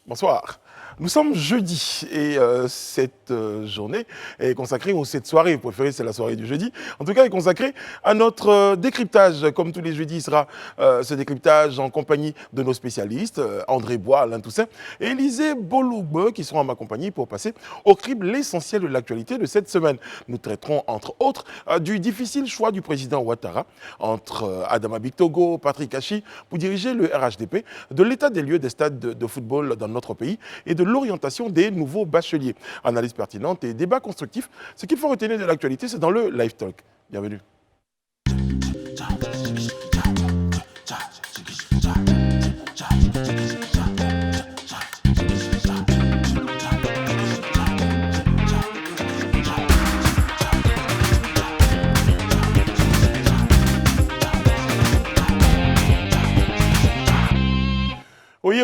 Bonsoir. Nous sommes jeudi et cette journée est consacrée, ou cette soirée, vous préférez, c'est la soirée du jeudi, en tout cas est consacrée à notre décryptage. Comme tous les jeudis, il sera ce décryptage en compagnie de nos spécialistes, André Bois, Alain Toussaint et Élisée Bolougbe, qui seront en ma compagnie pour passer au crible l'essentiel de l'actualité de cette semaine. Nous traiterons entre autres du difficile choix du président Ouattara entre Adama Bictogo, Patrick Achi pour diriger le RHDP, de l'état des lieux des stades de football dans notre pays et de l'orientation des nouveaux bacheliers. Analyse pertinente et débat constructif. Ce qu'il faut retenir de l'actualité, c'est dans le Live Talk. Bienvenue.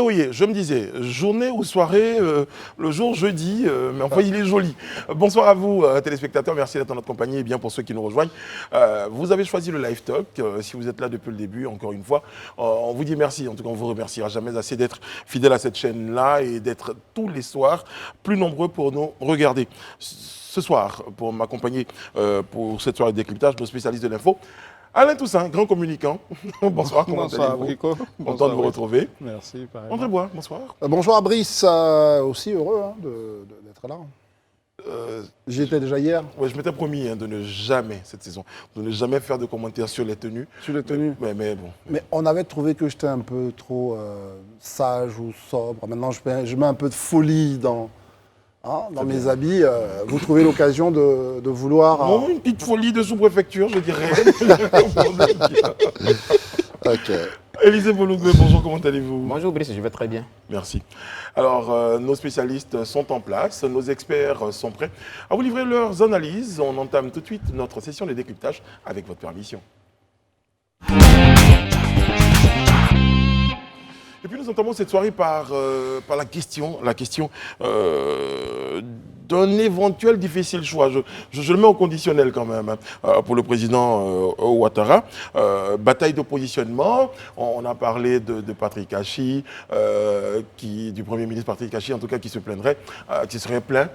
Oui, je me disais, journée ou soirée, le jour jeudi, mais enfin il est joli. Bonsoir à vous téléspectateurs, merci d'être en notre compagnie et bien pour ceux qui nous rejoignent. Vous avez choisi le Live Talk, si vous êtes là depuis le début, encore une fois, on vous dit merci, en tout cas on vous remerciera jamais assez d'être fidèle à cette chaîne-là et d'être tous les soirs plus nombreux pour nous regarder. Ce soir, pour m'accompagner pour cette soirée de décryptage, nos spécialistes de l'info, Alain Toussaint, grand communicant. Bonsoir, comment allez-vous? Brico. Content de vous retrouver. Merci, pareil. André Bois, bonsoir. Bonjour Brice, aussi heureux d'être là. J'y étais déjà hier. Ouais, je m'étais promis de ne jamais, cette saison, de ne jamais faire de commentaires sur les tenues. Sur les tenues. Mais bon. Mais on avait trouvé que j'étais un peu trop sage ou sobre. Maintenant, je mets un peu de folie dans mes habits. Vous trouvez l'occasion de vouloir... Non, une petite folie de sous-préfecture, je dirais. Ok. Élisée Bolougbe, bonjour, comment allez-vous? Bonjour Brice, je vais très bien. Merci. Alors, nos spécialistes sont en place, nos experts sont prêts à vous livrer leurs analyses. On entame tout de suite notre session de décryptage avec votre permission. Et puis nous entamons cette soirée par la question d'un éventuel difficile choix. Je le mets au conditionnel quand même pour le président Ouattara. Bataille de positionnement. On a parlé de Patrick Achi, du Premier ministre Patrick Achi, en tout cas, qui se plaindrait, qui serait plaint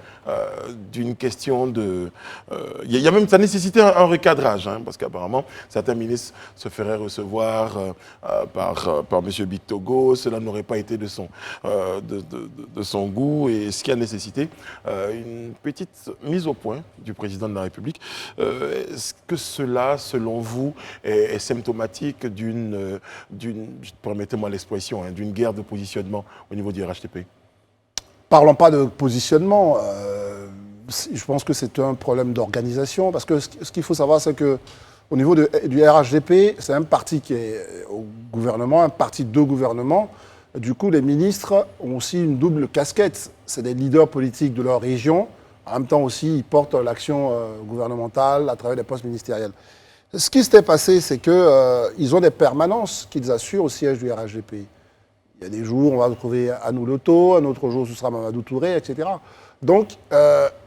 d'une question de... Il y a même, ça nécessitait un recadrage, parce qu'apparemment, certains ministres se feraient recevoir par M. Bictogo. Cela n'aurait pas été de son goût, et ce qui a nécessité une petite mise au point du président de la République. Est-ce que cela, selon vous, est symptomatique permettez-moi l'expression, d'une guerre de positionnement au niveau du RHDP? Parlons pas de positionnement. Je pense que c'est un problème d'organisation, parce que ce qu'il faut savoir, c'est que au niveau du RHDP, c'est un parti qui est au gouvernement, un parti de gouvernement. Du coup, les ministres ont aussi une double casquette. C'est des leaders politiques de leur région. En même temps aussi, ils portent l'action gouvernementale à travers des postes ministériels. Ce qui s'était passé, c'est qu'ils ont des permanences qu'ils assurent au siège du RHDP. Il y a des jours, on va retrouver Anou Loto, un autre jour, ce sera Mamadou Touré, etc. Donc,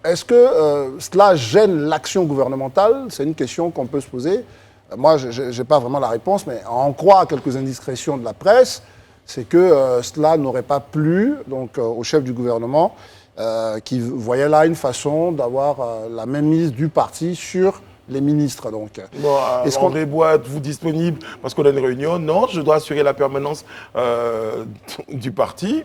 est-ce que cela gêne l'action gouvernementale? C'est une question qu'on peut se poser. Moi, je n'ai pas vraiment la réponse, mais à en croire quelques indiscrétions de la presse, c'est que cela n'aurait pas plu au chef du gouvernement, qui voyait là une façon d'avoir la mainmise du parti sur les ministres. Donc. Bon, André Bois, êtes-vous disponible parce qu'on a une réunion? Non, je dois assurer la permanence du parti.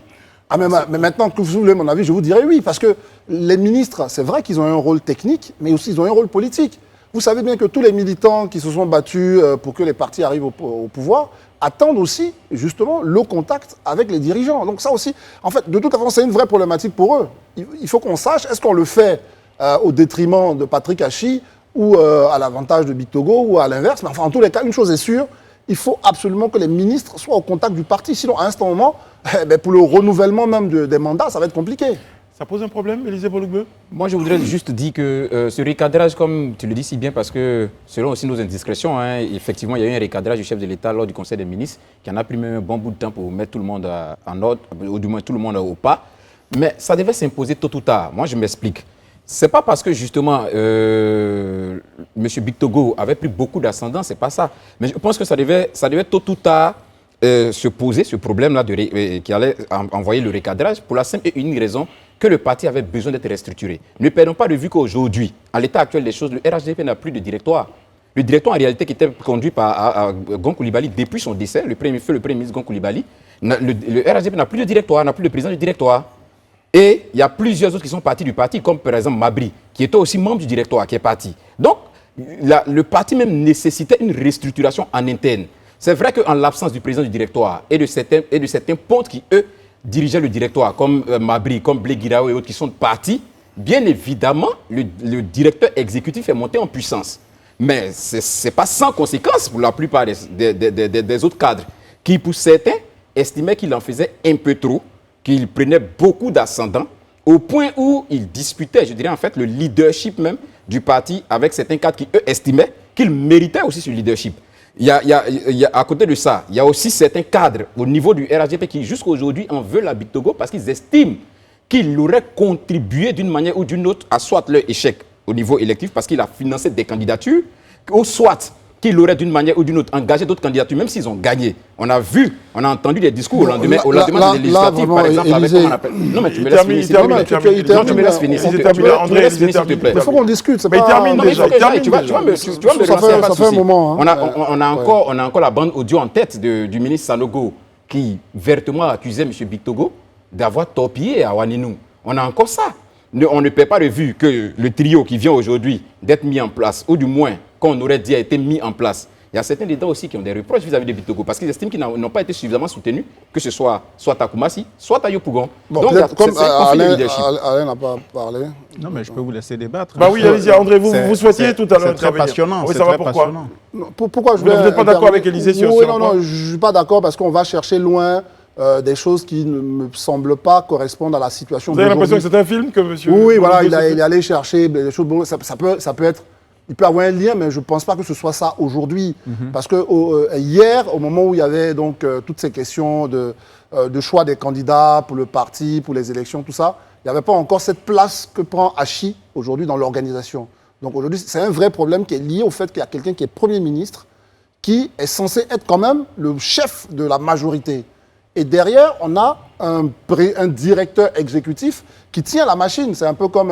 Mais maintenant que vous voulez mon avis, je vous dirais oui, parce que les ministres, c'est vrai qu'ils ont un rôle technique, mais aussi ils ont un rôle politique. Vous savez bien que tous les militants qui se sont battus pour que les partis arrivent au pouvoir attendent aussi, justement, le contact avec les dirigeants. Donc ça aussi, en fait, de toute façon, c'est une vraie problématique pour eux. Il faut qu'on sache, est-ce qu'on le fait au détriment de Patrick Achi ou à l'avantage de Bictogo ou à l'inverse? Mais enfin, en tous les cas, une chose est sûre, il faut absolument que les ministres soient au contact du parti. Sinon, à un certain moment, pour le renouvellement même des mandats, ça va être compliqué. Ça pose un problème, Élisée Bolougbe? Moi, je voudrais juste dire que ce recadrage, comme tu le dis si bien, parce que selon aussi nos indiscrétions, effectivement, il y a eu un recadrage du chef de l'État lors du Conseil des ministres qui en a pris même un bon bout de temps pour mettre tout le monde en ordre, ou du moins tout le monde au pas. Mais ça devait s'imposer tôt ou tard. Moi, je m'explique. C'est pas parce que justement M. Bictogo avait pris beaucoup d'ascendant, c'est pas ça. Mais je pense que ça devait tôt ou tard se poser ce problème-là qui allait envoyer le recadrage pour la simple et unique raison que le parti avait besoin d'être restructuré. Ne perdons pas de vue qu'aujourd'hui, à l'état actuel des choses, le RHDP n'a plus de directoire. Le directoire, en réalité, qui était conduit par Gon Coulibaly depuis son décès, le premier ministre Gon Coulibaly, le RHDP n'a plus de directoire, n'a plus de président du directoire. Et il y a plusieurs autres qui sont partis du parti, comme par exemple Mabri, qui était aussi membre du directoire, qui est parti. Donc, le parti même nécessitait une restructuration en interne. C'est vrai qu'en l'absence du président du directoire et de certains pontes qui, eux, dirigeaient le directoire, comme Mabri, comme Blé Guiraou et autres qui sont partis, bien évidemment, le directeur exécutif est monté en puissance. Mais ce n'est pas sans conséquence pour la plupart des autres cadres, qui, pour certains, estimaient qu'il en faisait un peu trop, qu'il prenait beaucoup d'ascendant, au point où il disputait, je dirais en fait, le leadership même du parti avec certains cadres qui, eux, estimaient qu'il méritait aussi ce leadership. À côté de ça, il y a aussi certains cadres au niveau du RHDP qui, jusqu'à aujourd'hui, en veulent à Bictogo parce qu'ils estiment qu'il aurait contribué d'une manière ou d'une autre à soit leur échec au niveau électif parce qu'il a financé des candidatures, ou soit qu'il aurait d'une manière ou d'une autre engagé d'autres candidatures, même s'ils ont gagné. On a vu, on a entendu des discours au lendemain des législatives, par exemple, avec comment on appelle. Non, mais tu me laisses finir, s'il te plaît. Tu me laisses finir, s'il te plaît. Il faut qu'on discute. Mais il termine déjà. Tu vas me ça fait un moment. On a encore la bande audio en tête du ministre Sanogo qui vertement accusait M. Bictogo d'avoir torpillé à Waninou. On a encore ça. On ne perd pas de vue que le trio qui vient aujourd'hui d'être mis en place, ou du moins qu'on aurait dit a été mis en place. Il y a certains dedans aussi qui ont des reproches vis-à-vis de Bictogo parce qu'ils estiment qu'ils n'ont pas été suffisamment soutenus, que ce soit à Koumassi, soit à Yopougon. Bon, donc, comme Alain n'a pas parlé. Non, mais je peux vous laisser débattre. Bah oui, allez-y, André, vous souhaitiez tout à l'heure intervenir. C'est très passionnant. Oui, ça va pourquoi Pourquoi vous n'êtes pas d'accord avec Élisée sur Oui, non, je ne suis pas d'accord parce qu'on va chercher loin des choses qui ne me semblent pas correspondre à la situation. Vous avez l'impression que c'est un film que monsieur... Oui, voilà, il est allé chercher des choses. Bon, ça peut être... Il peut avoir un lien, mais je ne pense pas que ce soit ça aujourd'hui. Parce que hier, au moment où il y avait donc toutes ces questions de choix des candidats pour le parti, pour les élections, tout ça, il n'y avait pas encore cette place que prend Hachi aujourd'hui dans l'organisation. Donc aujourd'hui, c'est un vrai problème qui est lié au fait qu'il y a quelqu'un qui est Premier ministre, qui est censé être quand même le chef de la majorité. Et derrière, on a un directeur exécutif qui tient la machine. C'est un peu comme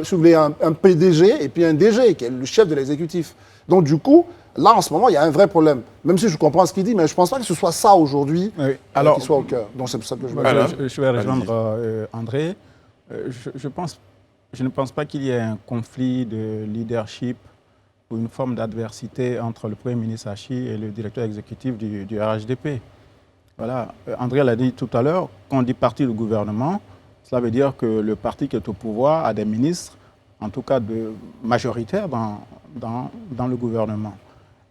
si vous voulez, un PDG et puis un DG, qui est le chef de l'exécutif. Donc du coup, là, en ce moment, il y a un vrai problème. Même si je comprends ce qu'il dit, mais je ne pense pas que ce soit ça aujourd'hui qui soit au cœur. Donc c'est pour ça que je veux Je vais rejoindre André. Je ne pense pas qu'il y ait un conflit de leadership ou une forme d'adversité entre le Premier ministre Hachi et le directeur exécutif du RHDP. Voilà. André l'a dit tout à l'heure, quand on dit parti du gouvernement, cela veut dire que le parti qui est au pouvoir a des ministres, en tout cas majoritaires dans le gouvernement.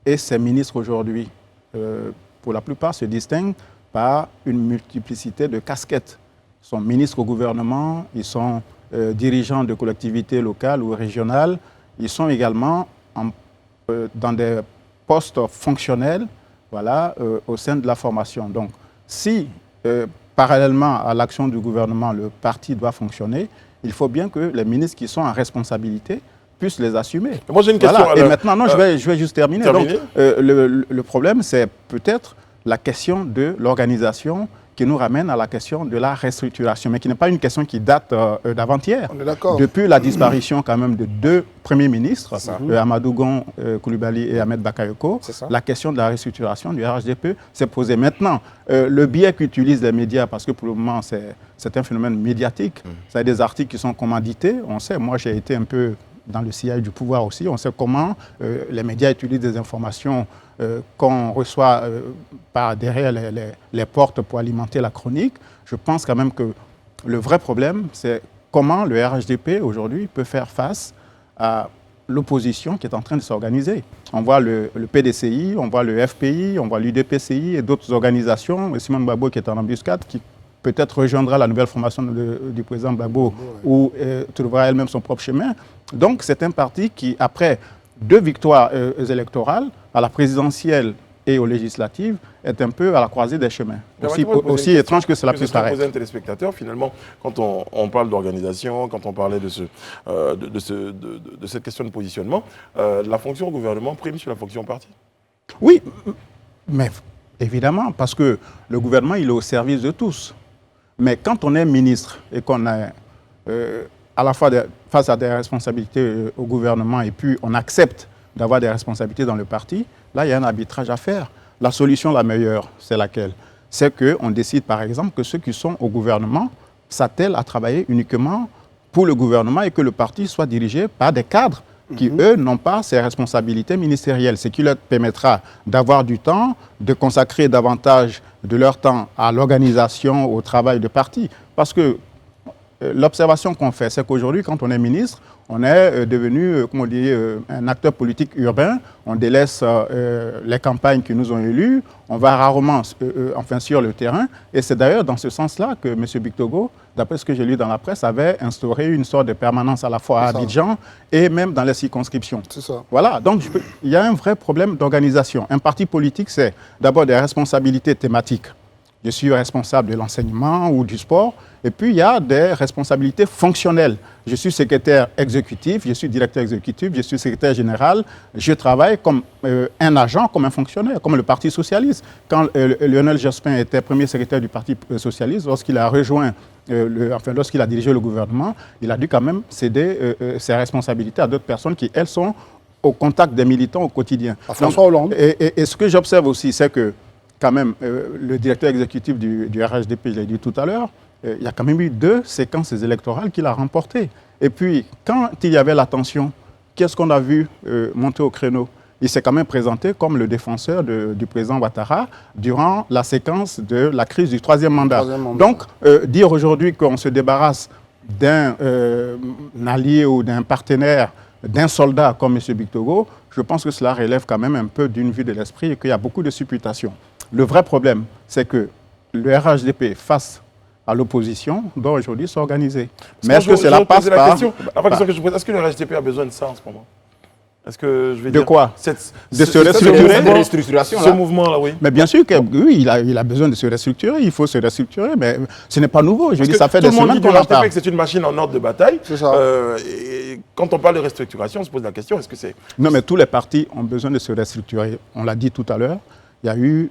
Et ces ministres aujourd'hui, pour la plupart, se distinguent par une multiplicité de casquettes. Ils sont ministres au gouvernement, ils sont dirigeants de collectivités locales ou régionales, ils sont également dans des postes fonctionnels, voilà, au sein de la formation. Donc, si, parallèlement à l'action du gouvernement, le parti doit fonctionner, il faut bien que les ministres qui sont en responsabilité puissent les assumer. Moi, j'ai une question. Voilà. Et maintenant, non, je vais juste terminer. Donc, le problème, c'est peut-être la question de l'organisation qui nous ramène à la question de la restructuration, mais qui n'est pas une question qui date d'avant-hier. On est d'accord. Depuis la disparition quand même de deux premiers ministres, Amadou Gon Coulibaly et Ahmed Bakayoko, la question de la restructuration du RHDP s'est posée. Maintenant, le biais qu'utilisent les médias, parce que pour le moment c'est un phénomène médiatique, c'est des articles qui sont commandités, on sait, moi j'ai été un peu dans le sillage du pouvoir aussi, on sait comment les médias utilisent des informations qu'on reçoit par derrière les portes pour alimenter la chronique. Je pense quand même que le vrai problème, c'est comment le RHDP aujourd'hui peut faire face à l'opposition qui est en train de s'organiser. On voit le PDCI, on voit le FPI, on voit l'UDPCI et d'autres organisations, Simone Gbagbo qui est en embuscade, qui peut-être rejoindra la nouvelle formation du président Gbagbo ou trouvera elle-même son propre chemin. Donc c'est un parti qui, après 2 victoires électorales, à la présidentielle et aux législatives, est un peu à la croisée des chemins. Aussi étrange que cela puisse paraître. Poser un téléspectateur, finalement, quand on parle d'organisation, quand on parlait de cette question de positionnement, la fonction gouvernement prime sur la fonction parti. Oui, mais Évidemment, parce que le gouvernement, il est au service de tous. Mais quand on est ministre et qu'on est à la fois face à des responsabilités au gouvernement et puis on accepte d'avoir des responsabilités dans le parti, là, il y a un arbitrage à faire. La solution la meilleure, c'est laquelle? C'est qu'on décide, par exemple, que ceux qui sont au gouvernement s'attellent à travailler uniquement pour le gouvernement et que le parti soit dirigé par des cadres qui, eux, n'ont pas ces responsabilités ministérielles, ce qui leur permettra d'avoir du temps, de consacrer davantage de leur temps à l'organisation, au travail de parti. Parce que l'observation qu'on fait, c'est qu'aujourd'hui, quand on est ministre, on est devenu, comment on dit, un acteur politique urbain. On délaisse les campagnes qui nous ont élus. On va rarement sur le terrain. Et c'est d'ailleurs dans ce sens-là que M. Bictogo, d'après ce que j'ai lu dans la presse, avait instauré une sorte de permanence à la fois à Abidjan et même dans les circonscriptions. C'est ça. Voilà, donc il y a un vrai problème d'organisation. Un parti politique, c'est d'abord des responsabilités thématiques. Je suis responsable de l'enseignement ou du sport. Et puis, il y a des responsabilités fonctionnelles. Je suis secrétaire exécutif, je suis directeur exécutif, je suis secrétaire général. Je travaille comme un agent, comme un fonctionnaire, comme le Parti socialiste. Quand Lionel Jospin était premier secrétaire du Parti socialiste, lorsqu'il a rejoint, lorsqu'il a dirigé le gouvernement, il a dû quand même céder ses responsabilités à d'autres personnes qui, elles, sont au contact des militants au quotidien. À François Hollande. Et ce que j'observe aussi, c'est que quand même, le directeur exécutif du RHDP, je l'ai dit tout à l'heure, il y a quand même eu 2 séquences électorales qu'il a remportées. Et puis, quand il y avait la tension, qu'est-ce qu'on a vu monter au créneau? Il s'est quand même présenté comme le défenseur du président Ouattara durant la séquence de la crise du 3e mandat. Donc, dire aujourd'hui qu'on se débarrasse d'un allié ou d'un partenaire, d'un soldat comme M. Bictogo, je pense que cela relève quand même un peu d'une vue de l'esprit et qu'il y a beaucoup de supputations. Le vrai problème, c'est que le RHDP, face à l'opposition, doit aujourd'hui s'organiser. Mais est-ce que cela passe par... Est-ce que le RHDP a besoin de ça en ce moment? Est-ce que je vais dire... De quoi? De se restructurer? De restructuration, ce mouvement-là, oui. Mais bien sûr que oui, il a besoin de se restructurer, il faut se restructurer, mais ce n'est pas nouveau. Je dis, ça fait des semaines qu'on en parle. Que c'est une machine en ordre de bataille. C'est ça. Et quand on parle de restructuration, on se pose la question, est-ce que c'est... Non, mais tous les partis ont besoin de se restructurer. On l'a dit tout à l'heure. Il y a eu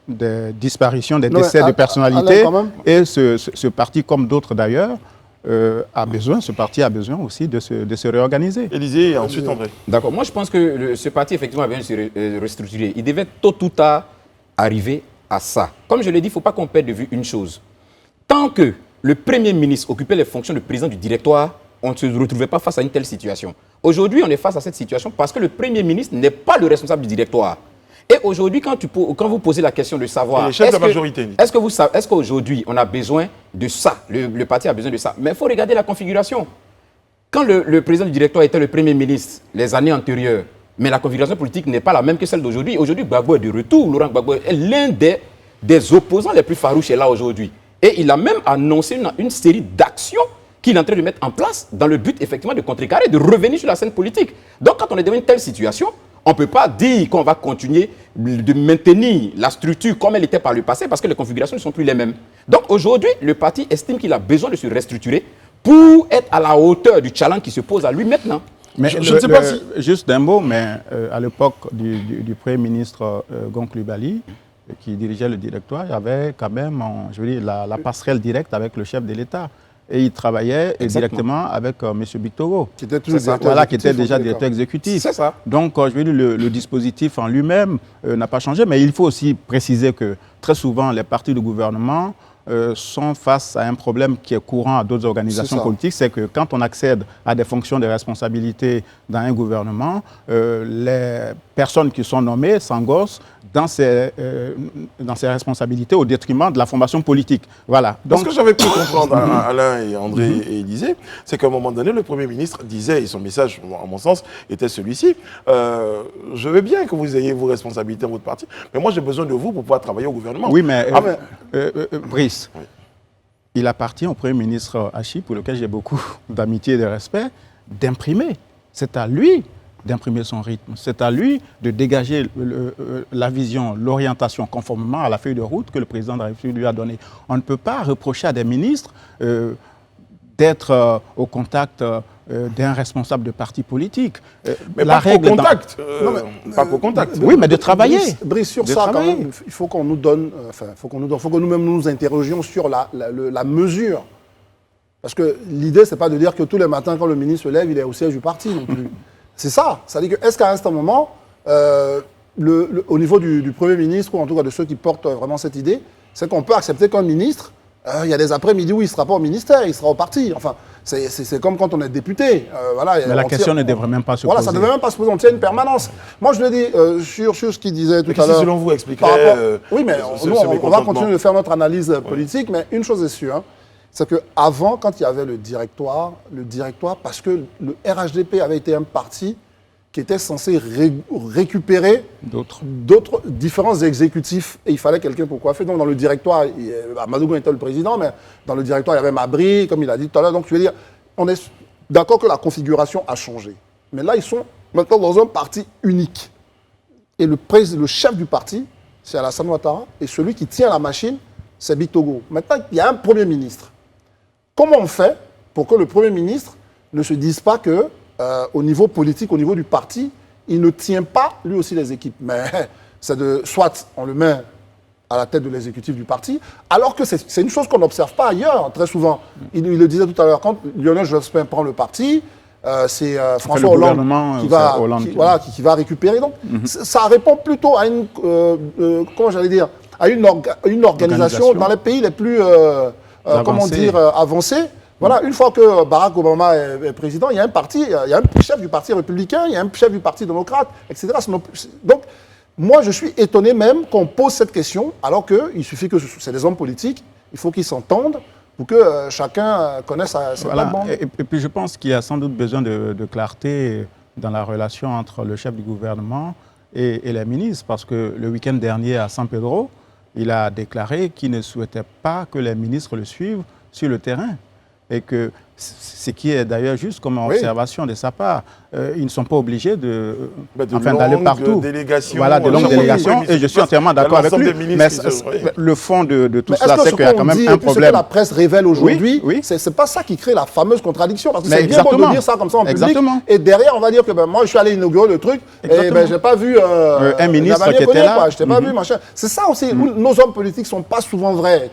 des disparitions, des décès de personnalités. Et ce parti, comme d'autres d'ailleurs, ce parti a besoin aussi de se réorganiser. Élisée et ensuite André. D'accord. Moi, je pense que ce parti, effectivement, a besoin de se restructurer. Il devait tôt ou tard arriver à ça. Comme je l'ai dit, il ne faut pas qu'on perde de vue une chose. Tant que le Premier ministre occupait les fonctions de président du directoire, on ne se retrouvait pas face à une telle situation. Aujourd'hui, on est face à cette situation parce que le Premier ministre n'est pas le responsable du directoire. Et aujourd'hui, quand vous posez la question de savoir... Est-ce qu'aujourd'hui, on a besoin de ça? Le parti a besoin de ça. Mais il faut regarder la configuration. Quand le président du directoire était le Premier ministre, les années antérieures, mais la configuration politique n'est pas la même que celle d'aujourd'hui. Aujourd'hui, Gbagbo est de retour. Laurent Gbagbo est l'un des opposants les plus farouches est là aujourd'hui. Et il a même annoncé une série d'actions qu'il est en train de mettre en place dans le but, effectivement, de contrecarrer, de revenir sur la scène politique. Donc, quand on est dans une telle situation, on ne peut pas dire qu'on va continuer de maintenir la structure comme elle était par le passé parce que les configurations ne sont plus les mêmes. Donc aujourd'hui, le parti estime qu'il a besoin de se restructurer pour être à la hauteur du challenge qui se pose à lui maintenant. Mais je ne sais pas si... Juste d'un mot, mais à l'époque du Premier ministre Gon Coulibaly, qui dirigeait le directoire, il y avait quand même la passerelle directe avec le chef de l'État. Et il travaillait directement avec M. Bictogo, qui était déjà directeur exécutif. C'est ça. Donc, le dispositif en lui-même n'a pas changé. Mais il faut aussi préciser que très souvent, les partis du gouvernement sont face à un problème qui est courant à d'autres organisations politiques. C'est que quand on accède à des fonctions de responsabilité dans un gouvernement, les personnes qui sont nommées s'engossent dans ces responsabilités au détriment de la formation politique. Voilà. Donc, ce que j'avais pu comprendre, Alain et André et Élisée, c'est qu'à un moment donné, le Premier ministre disait, et son message, à mon sens, était celui-ci, je veux bien que vous ayez vos responsabilités dans votre parti, mais moi j'ai besoin de vous pour pouvoir travailler au gouvernement. Oui, mais Brice, il appartient au Premier ministre Hachi, pour lequel j'ai beaucoup d'amitié et de respect, d'imprimer. C'est à lui d'imprimer son rythme. C'est à lui de dégager la vision, l'orientation conformément à la feuille de route que le président de la République lui a donnée. On ne peut pas reprocher à des ministres d'être au contact d'un responsable de parti politique. Mais pas qu'au contact. Pas qu'au contact. Oui, mais de travailler. Brice, sur ça, quand même, il faut qu'on nous donne, faut que nous-mêmes nous interrogions sur la mesure. Parce que l'idée, c'est pas de dire que tous les matins, quand le ministre se lève, il est au siège du parti non plus. C'est ça. C'est-à-dire que, est-ce qu'à un certain moment, au niveau du Premier ministre, ou en tout cas de ceux qui portent vraiment cette idée, c'est qu'on peut accepter qu'un ministre, il y a des après-midi où il ne sera pas au ministère, il sera au parti. Enfin, c'est comme quand on est député. Voilà, mais la question ne devrait même pas se poser. Voilà, ça ne devrait même pas se poser. On tient une permanence. Moi, je le dis sur ce qu'il disait tout à l'heure. Selon vous, expliquerait... oui, mais nous, on va continuer de faire notre analyse politique, mais une chose est sûre, c'est qu'avant, quand il y avait le directoire, parce que le RHDP avait été un parti qui était censé récupérer d'autres différents exécutifs. Et il fallait quelqu'un pour coiffer. Donc, dans le directoire, Madougou était le président, mais dans le directoire, il y avait Mabri, comme il a dit tout à l'heure. Donc, je veux dire, on est d'accord que la configuration a changé. Mais là, ils sont maintenant dans un parti unique. Et le chef du parti, c'est Alassane Ouattara. Et celui qui tient la machine, c'est Big Togo. Maintenant, il y a un Premier ministre. Comment on fait pour que le Premier ministre ne se dise pas que au niveau politique, au niveau du parti, il ne tient pas lui aussi les équipes. Mais c'est soit on le met à la tête de l'exécutif du parti, alors que c'est une chose qu'on n'observe pas ailleurs, très souvent. Il le disait tout à l'heure, quand Lionel Jospin prend le parti, c'est François Hollande qui va récupérer. Donc, ça répond plutôt à une, comment j'allais dire, à une organisation dans les pays les plus, avancés. Voilà, une fois que Barack Obama est président, il y a un parti, il y a un chef du parti républicain, il y a un chef du parti démocrate, etc. Donc, moi, je suis étonné même qu'on pose cette question, alors qu'il suffit que c'est des hommes politiques, il faut qu'ils s'entendent pour que chacun connaisse ses plates-bandes. Et puis, je pense qu'il y a sans doute besoin de clarté dans la relation entre le chef du gouvernement et les ministres, parce que le week-end dernier à San Pedro, il a déclaré qu'il ne souhaitait pas que les ministres le suivent sur le terrain. Et que ce qui est d'ailleurs juste comme observation de sa part, ils ne sont pas obligés d'aller partout. Voilà, de longues délégations. Et je suis entièrement d'accord avec lui. Mais le fond de tout cela, c'est qu'il y a quand même un problème. Ce que la presse révèle aujourd'hui, c'est pas ça qui crée la fameuse contradiction. Parce que c'est bien bon de dire ça comme ça en public. Et derrière, on va dire que moi, je suis allé inaugurer le truc et je n'ai pas vu un ministre qui était là. Je n'ai pas vu machin. C'est ça aussi. Nos hommes politiques ne sont pas souvent vrais.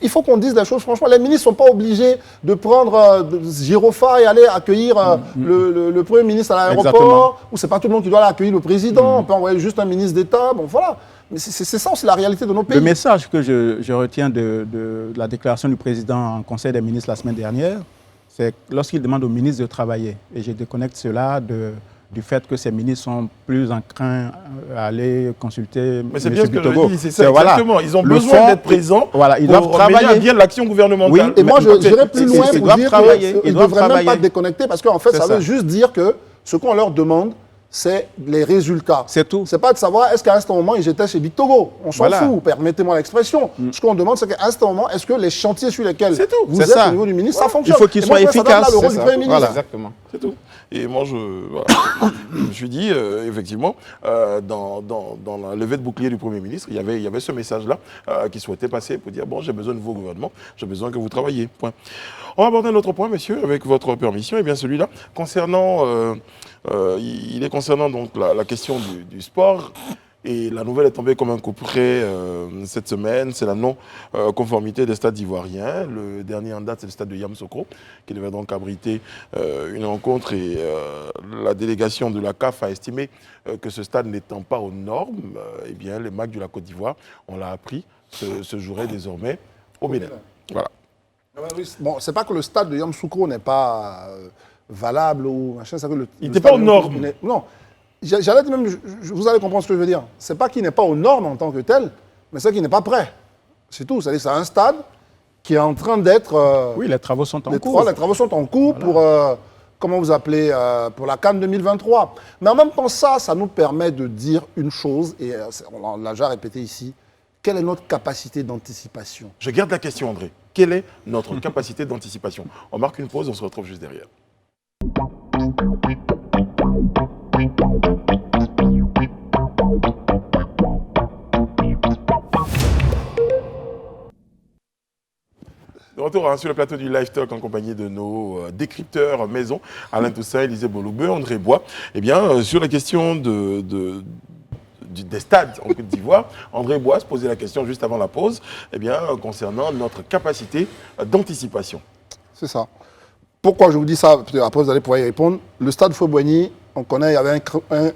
Il faut qu'on dise des choses franchement. Les ministres ne sont pas obligés de prendre gyrophare et aller accueillir le Premier ministre à l'aéroport, où c'est pas tout le monde qui doit aller accueillir le président, on peut envoyer juste un ministre d'État, bon voilà. Mais c'est ça aussi la réalité de nos pays. Le message que je retiens de la déclaration du président en Conseil des ministres la semaine dernière, c'est lorsqu'il demande aux ministres de travailler, et je déconnecte cela du fait que ces ministres sont plus enclins à aller consulter. Mais c'est bien ce que je dis, c'est ça, exactement. Ils ont besoin d'être présents ils doivent travailler bien l'action gouvernementale. Oui, et moi, j'irais plus loin pour dire qu'ils ne devraient même pas déconnecter, parce qu'en fait, ça veut juste dire que ce qu'on leur demande, c'est les résultats. C'est tout. C'est pas de savoir est-ce qu'à un certain moment, ils étaient chez Big Togo. On s'en fout, permettez-moi l'expression. Ce qu'on demande, c'est qu'à un certain moment, est-ce que les chantiers sur lesquels vous êtes au niveau du ministre, ça fonctionne. Il faut qu'ils soient efficaces. C'est le rôle du Premier ministre. Exactement. C'est tout. Et moi, je me suis dit, effectivement, dans la levée de bouclier du Premier ministre, il y avait ce message-là qui souhaitait passer pour dire, bon, j'ai besoin de vos gouvernements, j'ai besoin que vous travailliez. Point. On va aborder un autre point, messieurs, avec votre permission, et bien celui-là, concernant, il est concernant donc la question du sport. Et la nouvelle est tombée comme un coup près cette semaine, c'est la non-conformité des stades ivoiriens. Le dernier en date, c'est le stade de Yamoussoukro, qui devait donc abriter une rencontre. Et la délégation de la CAF a estimé que ce stade n'étant pas aux normes, eh bien, les MAC de la Côte d'Ivoire, on l'a appris, se joueraient désormais au Bénin. Voilà. Bon, c'est pas que le stade de Yamoussoukro n'est pas valable ou machin, c'est que il n'était pas aux normes. Non. J'allais dire même, vous allez comprendre ce que je veux dire. C'est pas qu'il n'est pas aux normes en tant que tel, mais c'est qu'il n'est pas prêt. C'est tout. C'est-à-dire c'est un stade qui est en train d'être... oui, les travaux sont en cours. Les travaux sont en cours pour, comment vous appelez, pour la CAN 2023. Mais en même temps, ça nous permet de dire une chose, et on l'a déjà répété ici, quelle est notre capacité d'anticipation? Je garde la question, André. Quelle est notre capacité d'anticipation? On marque une pause, on se retrouve juste derrière. De retour sur le plateau du Live Talk en compagnie de nos décrypteurs maison, Alain Toussaint, Élisée Boloubeu, André Bois. Eh bien, sur la question des stades en Côte d'Ivoire, André Bois se posait la question juste avant la pause, eh bien, concernant notre capacité d'anticipation. C'est ça. Pourquoi je vous dis ça? Après, vous allez pouvoir y répondre. Le stade Fouet-Boigny, on connaît, il y avait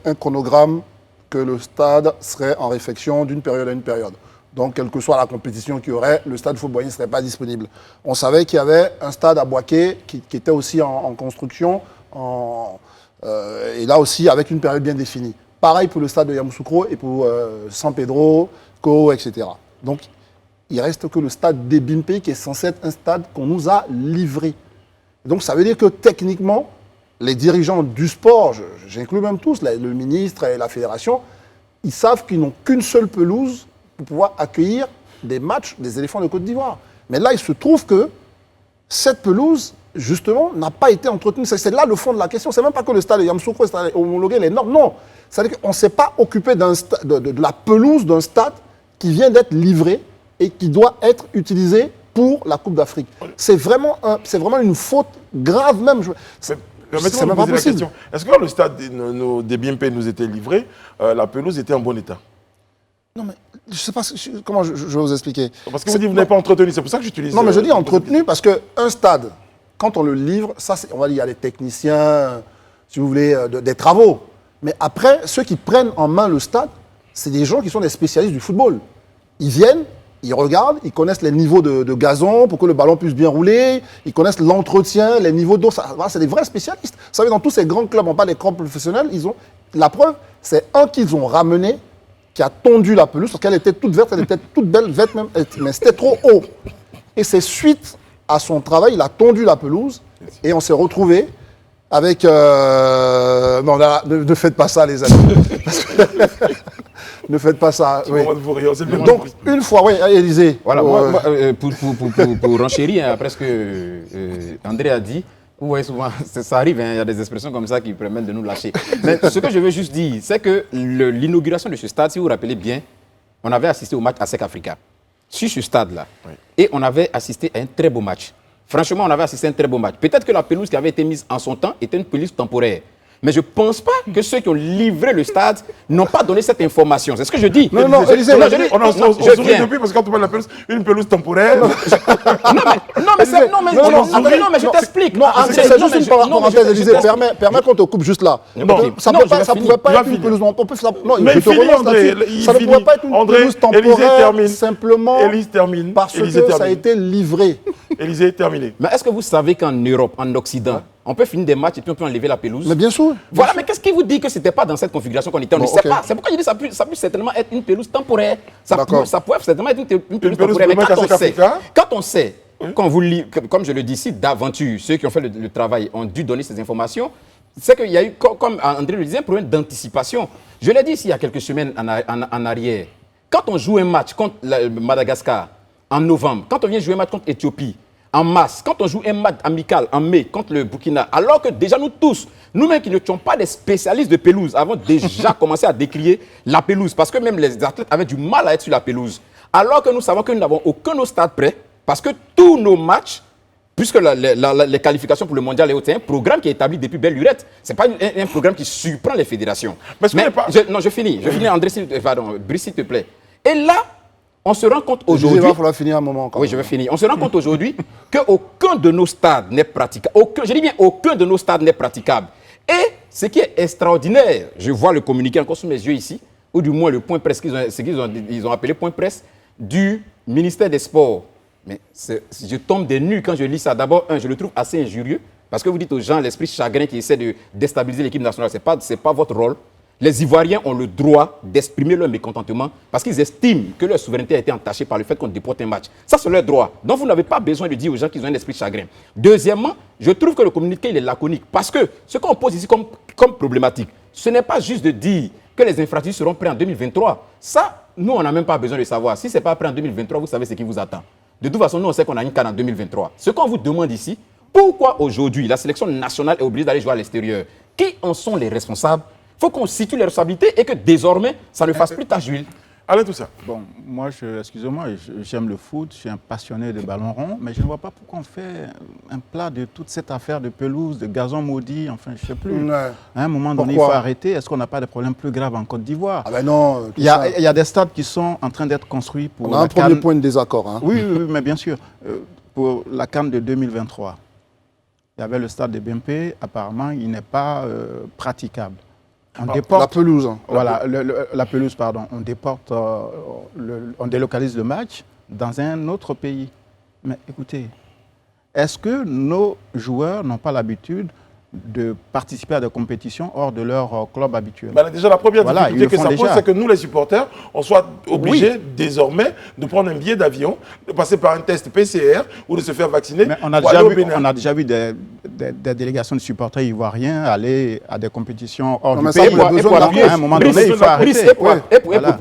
un chronogramme que le stade serait en réfection d'une période à une période. Donc, quelle que soit la compétition qu'il y aurait, le stade Fouet-Boigny ne serait pas disponible. On savait qu'il y avait un stade à Boaké qui était aussi en construction, et là aussi avec une période bien définie. Pareil pour le stade de Yamoussoukro et pour San Pedro, Co, etc. Donc, il ne reste que le stade d'Ebimpe qui est censé être un stade qu'on nous a livré. Donc, ça veut dire que techniquement, les dirigeants du sport, j'inclus même tous, le ministre et la fédération, ils savent qu'ils n'ont qu'une seule pelouse pour pouvoir accueillir des matchs des éléphants de Côte d'Ivoire. Mais là, il se trouve que cette pelouse, justement, n'a pas été entretenue. C'est là le fond de la question. C'est même pas que le stade de Yamoussoukro est homologué les normes. Non. C'est-à-dire qu'on ne s'est pas occupé de la pelouse d'un stade qui vient d'être livré et qui doit être utilisé pour la Coupe d'Afrique. C'est vraiment une faute grave même. Permettez-moi de poser la question. Est-ce que quand le stade des BMP nous était livré, la pelouse était en bon état? Non, mais je ne sais pas comment je vais vous expliquer. Parce que vous dites que vous n'avez pas entretenu, c'est pour ça que j'utilise... Non, mais je dis entretenu parce qu'un stade, quand on le livre, ça, on va dire, il y a des techniciens, si vous voulez, des travaux. Mais après, ceux qui prennent en main le stade, c'est des gens qui sont des spécialistes du football. Ils viennent, ils regardent, ils connaissent les niveaux de gazon pour que le ballon puisse bien rouler, ils connaissent l'entretien, les niveaux d'eau. C'est des vrais spécialistes. Vous savez, dans tous ces grands clubs, pas des clubs professionnels, la preuve, c'est un qu'ils ont ramené, qui a tondu la pelouse, parce qu'elle était toute verte, elle était toute belle, verte même, mais c'était trop haut. Et c'est suite à son travail, il a tondu la pelouse, et on s'est retrouvés avec... Non, là, ne faites pas ça, les amis. Ne faites pas ça. Oui. Donc, une fois, oui, Élisée. Voilà, pour renchérir après ce que André a dit, vous voyez souvent, ça arrive, il y a des expressions comme ça qui permettent de nous lâcher. Mais ce que je veux juste dire, c'est que l'inauguration de ce stade, si vous vous rappelez bien, on avait assisté au match ASEC Africa, sur ce stade-là. Oui. Et on avait assisté à un très beau match. Franchement, on avait assisté à un très beau match. Peut-être que la pelouse qui avait été mise en son temps était une pelouse temporaire. Mais je ne pense pas que ceux qui ont livré le stade n'ont pas donné cette information. C'est ce que je dis. Non, Élisée, on sourit depuis parce que quand on parle de la pelouse, une pelouse temporaire. Non, mais je t'explique. Non, c'est juste une parenthèse, Élisée. Permets qu'on te coupe juste là. Ça ne pouvait pas être une pelouse. Non, je te relance là-dessus. Ça ne pouvait pas être une pelouse temporaire simplement parce que ça a été livré. Élisée, terminé. Mais est-ce que vous savez qu'en Europe, en Occident, on peut finir des matchs et puis on peut enlever la pelouse? Mais bien sûr. Voilà, mais qu'est-ce qui vous dit que ce n'était pas dans cette configuration qu'on était? On ne sait pas. C'est pourquoi je dis que ça peut certainement être une pelouse temporaire. Ça peut certainement être une pelouse temporaire. Mais quand on sait, comme je le dis ici, d'aventure, ceux qui ont fait le travail ont dû donner ces informations, c'est qu'il y a eu, comme André le disait, un problème d'anticipation. Je l'ai dit ici il y a quelques semaines en arrière. Quand on joue un match contre Madagascar en novembre, quand on vient jouer un match contre Éthiopie, en mars, quand on joue un match amical en mai contre le Burkina, alors que déjà nous tous, nous-mêmes qui ne sommes pas des spécialistes de pelouse, avons déjà commencé à décrier la pelouse, parce que même les athlètes avaient du mal à être sur la pelouse. Alors que nous savons que nous n'avons aucun stade prêt, parce que tous nos matchs, puisque les qualifications pour le mondial et autres, c'est un programme qui est établi depuis belle lurette. Ce n'est pas un programme qui surprend les fédérations. Je finis, André, Brice, s'il te plaît. Et là, on se rend compte aujourd'hui... Il va falloir finir un moment encore. Oui, je vais finir. On se rend compte aujourd'hui qu'aucun de nos stades n'est praticable. Je dis bien, aucun de nos stades n'est praticable. Et ce qui est extraordinaire, je vois le communiqué encore sous mes yeux ici, ou du moins le point presse, ils ont appelé point presse du ministère des Sports. Mais je tombe des nues quand je lis ça. D'abord, je le trouve assez injurieux, parce que vous dites aux gens, l'esprit chagrin qui essaie de déstabiliser l'équipe nationale, ce n'est pas votre rôle. Les Ivoiriens ont le droit d'exprimer leur mécontentement parce qu'ils estiment que leur souveraineté a été entachée par le fait qu'on déporte un match. Ça, c'est leur droit. Donc, vous n'avez pas besoin de dire aux gens qu'ils ont un esprit chagrin. Deuxièmement, je trouve que le communiqué il est laconique parce que ce qu'on pose ici comme problématique, ce n'est pas juste de dire que les infrastructures seront prêtes en 2023. Ça, nous, on n'a même pas besoin de savoir. Si ce n'est pas prêt en 2023, vous savez ce qui vous attend. De toute façon, nous, on sait qu'on a une CAN en 2023. Ce qu'on vous demande ici, pourquoi aujourd'hui la sélection nationale est obligée d'aller jouer à l'extérieur? Qui en sont les responsables? Il faut qu'on situe les responsabilités et que désormais, ça ne fasse plus tache d'huile. Alain Toussaint. Bon, moi, excusez-moi, j'aime le foot, je suis un passionné de ballon rond, mais je ne vois pas pourquoi on fait un plat de toute cette affaire de pelouse, de gazon maudit, enfin, je ne sais plus. Ouais. À un moment donné, il faut arrêter. Est-ce qu'on n'a pas de problème plus grave en Côte d'Ivoire? Ah ben non. Il y a des stades qui sont en train d'être construits pour On a un premier point de désaccord. Hein. Oui, mais bien sûr. Pour la CAN de 2023, il y avait le stade de BMP. Apparemment, il n'est pas praticable. On déporte, la pelouse. Voilà, la pelouse, pardon. On déporte, on délocalise le match dans un autre pays. Mais écoutez, est-ce que nos joueurs n'ont pas l'habitude de participer à des compétitions hors de leur club habituel? Déjà, la première difficulté que ça pose, c'est que nous, les supporters, on soit obligés désormais de prendre un billet d'avion, de passer par un test PCR ou de se faire vacciner. Mais on a déjà vu des délégations de supporters ivoiriens aller à des compétitions hors du pays. À un moment donné, il faut arrêter.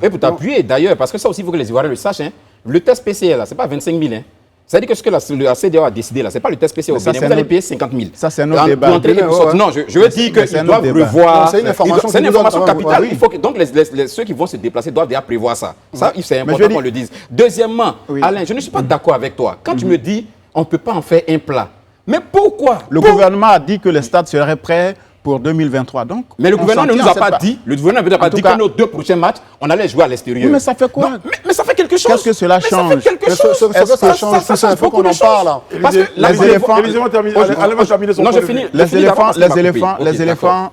Et pour t'appuyer, d'ailleurs, parce que ça aussi, il faut que les Ivoiriens le sachent, hein, le test PCR, ce n'est pas 25 000. Hein. C'est-à-dire que ce que la CEDEAO a décidé, là, ce n'est pas le test PCR au Bénin. Vous allez payer 50 000. Ça, c'est un autre débat. Non, je veux dire qu'ils doivent revoir. C'est une information capitale. Il faut que, donc, ceux qui vont se déplacer doivent déjà prévoir ça. Ça, c'est important qu'on le dise. Deuxièmement, Alain, je ne suis pas d'accord avec toi. Quand tu me dis, on ne peut pas en faire un plat. Mais pourquoi? Le gouvernement a dit que les stades seraient prêts pour 2023. Donc, mais le gouvernement ne nous a pas dit, que nos 2 prochains matchs, on allait jouer à l'extérieur. Mais ça fait quoi? Mais ça fait quelque chose. Qu'est-ce que cela change? Ça fait quelque chose. Ça change, il faut qu'on en parle. Parce que les éléphants... Alain va terminer son Non, je finis. Les éléphants,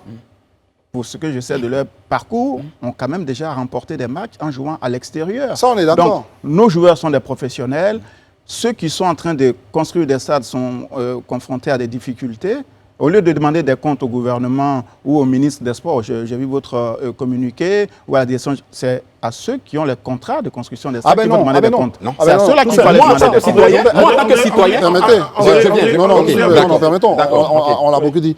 pour ce que je sais de leur parcours, ont quand même déjà remporté des matchs en jouant à l'extérieur. Ça, on est d'accord. Donc, nos joueurs sont des professionnels. Ceux qui sont en train de construire des stades sont confrontés à des difficultés. Au lieu de demander des comptes au gouvernement ou au ministre des Sports, j'ai vu votre communiqué, ou à la direction, c'est à ceux qui ont les contrats de construction des stades qui vont demander des comptes. C'est à ceux-là qu'il faut demander des comptes. Moi, en tant que citoyen... Permettons, on l'a beaucoup dit.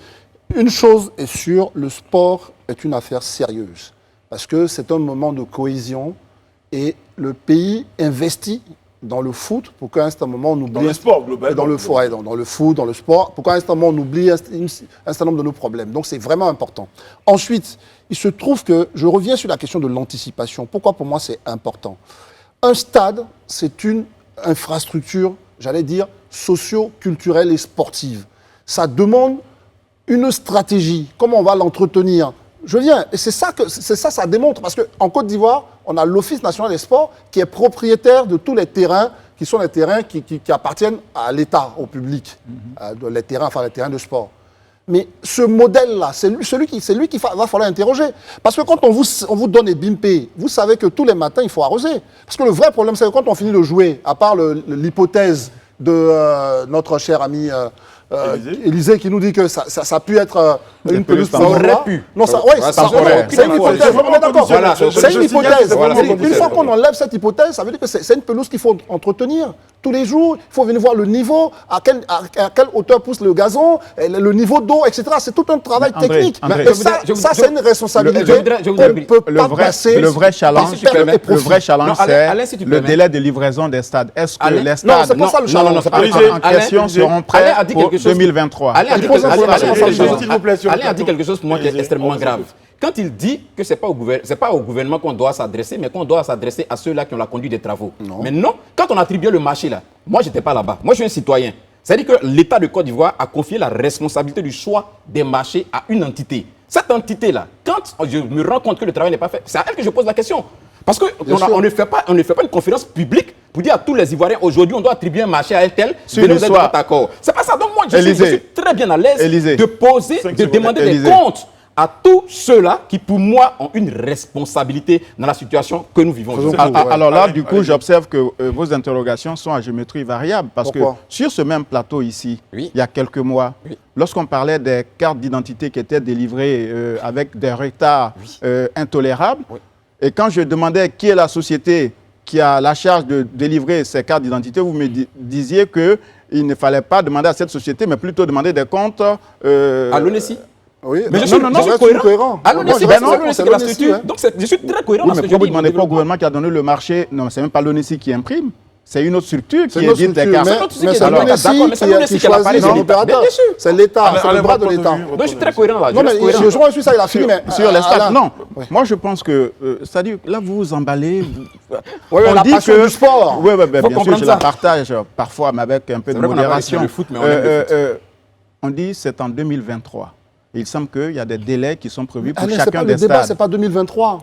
Une chose est sûre, le sport est une affaire sérieuse. Parce que c'est un moment de cohésion et le pays investit dans le foot, pour qu'à un moment on oublie... Dans le sport, globalement. Dans le foot, dans le sport, pour qu'à un moment on oublie un certain nombre de nos problèmes. Donc c'est vraiment important. Ensuite, il se trouve que, je reviens sur la question de l'anticipation. Pourquoi pour moi c'est important? Un stade, c'est une infrastructure, j'allais dire, socio-culturelle et sportive. Ça demande une stratégie. Comment on va l'entretenir? Je viens, et c'est ça, ça démontre, parce qu'en Côte d'Ivoire, on a l'Office national des sports qui est propriétaire de tous les terrains qui sont les terrains qui appartiennent à l'État, au public, les terrains de sport. Mais ce modèle-là, c'est lui qu'il va falloir interroger. Parce que quand on vous donne des BIMP, vous savez que tous les matins, il faut arroser. Parce que le vrai problème, c'est que quand on finit de jouer, à part l'hypothèse de notre cher ami... Élysée qui nous dit que ça a pu être une pelouse ça aurait pu. Non, c'est une hypothèse. On est d'accord. C'est une hypothèse. Une fois qu'on enlève cette hypothèse, ça veut dire que c'est une pelouse qu'il faut entretenir tous les jours. Il faut venir voir le niveau, à quelle hauteur pousse le gazon, le niveau d'eau, etc. C'est tout un travail technique. Et ça, c'est une responsabilité qu'on ne peut pas passer. Le vrai challenge, c'est le délai de livraison des stades. Est-ce que les stades... Non, c'est pas ça le challenge. En question seront prêts pour 2023. Alain a dit quelque chose pour moi qui est extrêmement grave. Quand il dit que ce n'est pas au gouvernement qu'on doit s'adresser, mais qu'on doit s'adresser à ceux-là qui ont la conduite des travaux. Mais non, quand on attribue le marché là, moi je n'étais pas là-bas, moi je suis un citoyen. C'est-à-dire que l'État de Côte d'Ivoire a confié la responsabilité du choix des marchés à une entité. Cette entité-là, quand je me rends compte que le travail n'est pas fait, c'est à elle que je pose la question. Parce qu'on ne fait pas une conférence publique pour dire à tous les Ivoiriens, aujourd'hui, on doit attribuer un marché à un tel, vous êtes d'accord. C'est pas ça. Donc moi, je suis très bien à l'aise de demander des comptes à tous ceux-là qui, pour moi, ont une responsabilité dans la situation que nous vivons aujourd'hui. Alors là, du coup, j'observe que vos interrogations sont à géométrie variable. Parce que sur ce même plateau ici, il y a quelques mois, lorsqu'on parlait des cartes d'identité qui étaient délivrées avec des retards intolérables, et quand je demandais qui est la société qui a la charge de délivrer ces cartes d'identité, vous me disiez qu'il ne fallait pas demander à cette société, mais plutôt demander des comptes... à l'ONESI. Oui, mais je suis cohérent. À l'ONESI, c'est la structure. Donc je suis très cohérent. Oui, mais pourquoi vous ne demandez pas au gouvernement qui a donné le marché? Non, ce n'est même pas l'ONESI qui imprime. c'est une autre structure qui C'est une autre édite les structure, cartes. mais c'est l'ONSI qui choisit son opérateur. C'est l'État, c'est le bras de l'État. Donc je suis très cohérent là. Non, mais je rejoins ça, il a fini, mais... Sur les stades, Alain. non. Ouais. Moi, je pense que, c'est-à-dire, là, vous vous emballez. La passion du sport. Oui, bien sûr, comprendre je ça. la partage parfois, mais avec un peu de vrai qu'on a pas modération. le foot, mais on aime le foot. On dit c'est en 2023. Il semble qu'il y a des délais qui sont prévus pour Alain, c'est chacun pas des le débat, stades. c'est pas 2023.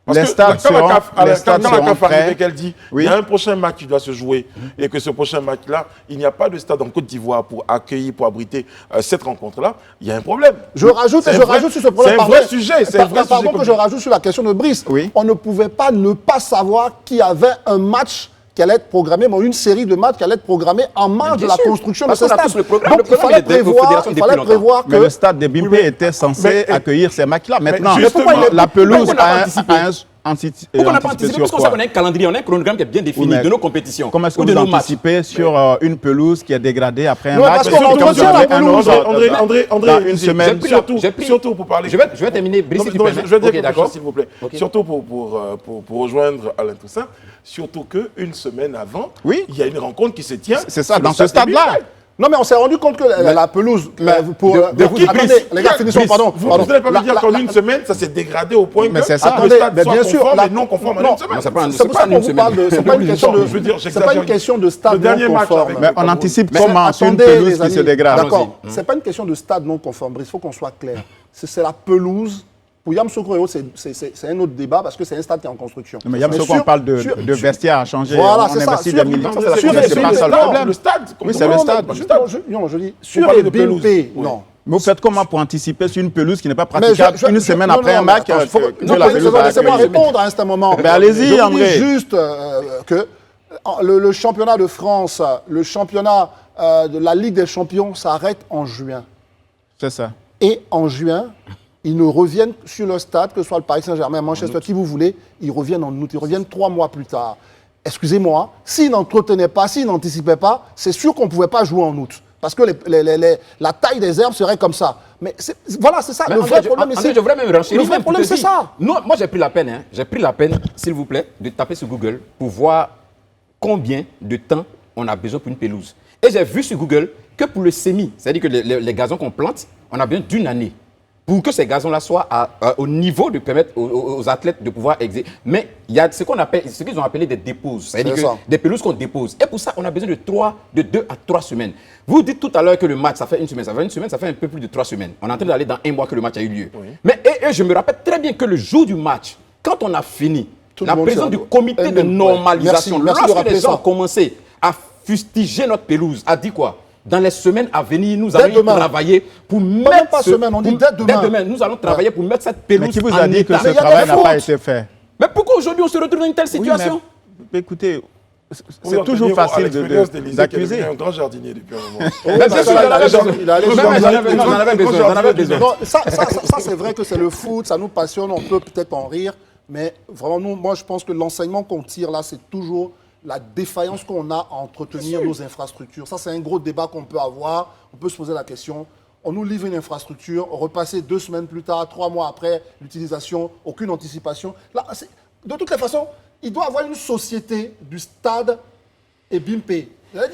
Parce Les que stades quand seront, la CAF prêts. arrive et qu'elle dit Oui. il y a un prochain match qui doit se jouer et que ce prochain match-là, il n'y a pas de stade en Côte d'Ivoire pour accueillir, pour abriter cette rencontre-là, il y a un problème. Je rajoute sur ce problème. C'est un vrai sujet. C'est un vrai sujet. Pardon que je rajoute sur la question de Brice. Oui. On ne pouvait pas ne pas savoir qu'il y avait un match qui allait être programmé, mais une série de matchs qui allait être programmée en marge de la construction de Parce ce qu'on a stade. tous le programme. Donc Le il programme, fallait il est des confédérations prévoir depuis Mais que... le stade de Bimpe était censé accueillir ces matchs-là. Maintenant, justement, la pelouse pourquoi on n'a pas anticipé a Pourquoi on n'a pas anticipé? Parce qu'on sait qu'on a un calendrier, on a un chronogramme qui est bien défini mais de nos compétitions. comment est-ce que ou de vous nos matchs. anticipez sur une pelouse qui est dégradée après un Non, match parce qu'on entretient la pelouse. André, dans une semaine. surtout pour parler. Je vais terminer, Brice, si tu permets. Je vais dire Ok, quelque d'accord. chose, s'il vous plaît. Ok. Surtout pour rejoindre Alain Toussaint, surtout qu'une semaine avant, Oui. il y a une rencontre qui se tient. C'est ça, sur le dans ce stade de stade-là. Bimpe. Non, mais on s'est rendu compte que la pelouse... pour, attendez, les gars, finissons, pardon. Vous n'allez pas me dire qu'en une semaine, ça s'est dégradé au point Mais que c'est ça. le stade Mais soit bien sûr, conforme la- et non conforme en non, une semaine. c'est pas un- C'est pour ça qu'on vous parle de... C'est pas une question de... Je veux dire, C'est pas une question de stade Le dernier non match conforme. avec- Mais on anticipe Mais comment sur une attendez, pelouse les qui amis, se dégrade. D'accord, c'est pas une question de stade non conforme, Brice, il faut qu'on soit clair. C'est la pelouse. Pour Yamoussoukro et autres, c'est un autre débat parce que c'est un stade qui est en construction. Mais Yamoussoukro, on parle de vestiaires à changer. Voilà, on c'est ça. investit Sur- des millions. sur- Mais sur- c'est pas ça le non, problème. Le stade. Oui, c'est le Non, stade. mais je dis, sur parlez les de pelouse. BMP, Oui. non. Mais vous faites comment pour anticiper sur une pelouse qui n'est pas Mais praticable une semaine après un match attends, que non, la pelouse va laissez-moi accueillir? répondre à un moment. Mais allez-y, Je vous André. dis juste que le championnat de France, le championnat de la Ligue des Champions s'arrête en juin. C'est ça. Et en juin, ils nous reviennent sur le stade, que ce soit le Paris Saint-Germain, Manchester, qui vous voulez, ils reviennent en août, ils reviennent 3 mois plus tard. Excusez-moi, s'ils n'entretenaient pas, s'ils n'anticipaient pas, c'est sûr qu'on ne pouvait pas jouer en août. Parce que la taille des herbes serait comme ça. Mais voilà, c'est ça. Mais Le André, vrai problème, André, je voudrais même renchérir. le vrai même pour problème, te c'est dire. ça. Non, moi, j'ai pris la peine, s'il vous plaît, de taper sur Google pour voir combien de temps on a besoin pour une pelouse. Et j'ai vu sur Google que pour le sémi, c'est-à-dire que les gazons qu'on plante, on a besoin d'une année pour que ces gazons-là soient au niveau de permettre aux athlètes de pouvoir exercer. Mais il y a ce qu'ils ont appelé des déposes, c'est-à-dire C'est ça. des pelouses qu'on dépose. Et pour ça, on a besoin de 2 à 3 semaines. Vous dites tout à l'heure que le match, ça fait une semaine. Ça fait une semaine, ça fait un peu plus de 3 semaines. On est en train d'aller dans un mois que le match a eu lieu. Mais et je me rappelle très bien que le jour du match, quand on a fini, Tout le la monde présidente s'est- du comité de Ouais. normalisation, Merci de lorsque rappeler les gens ça. ont commencé à fustiger notre pelouse, a dit quoi? Dans les semaines à venir, nous Dès allons y demain. travailler pour même mettre... pas semaine, on dit dès demain. Nous allons travailler pour mettre cette pelouse Mais qui vous en a dit que état. ce il y a travail des n'a pas fautes. été fait? Mais pourquoi aujourd'hui on se retrouve dans une telle situation? Mais écoutez, Oui, c'est toujours Antonio, à facile l'expérience d'Élysée, qui est d'accuser. devenu un grand jardinier depuis un moment. Oui, Mais bah, bien sûr, ça, j'en avais besoin. il a allé Mais jouer en j'en Allemagne. avais besoin, j'en avais besoin. Non, ça c'est vrai que c'est le foot, ça nous passionne, on peut peut-être en rire, mais vraiment, moi je pense que l'enseignement qu'on tire là, c'est toujours la défaillance qu'on a à entretenir nos infrastructures. Ça, c'est un gros débat qu'on peut avoir. On peut se poser la question. On nous livre une infrastructure, on repasser 2 semaines plus tard, 3 mois après l'utilisation, aucune anticipation. Là, de toutes les façons, il doit y avoir une société du stade et Bimpe.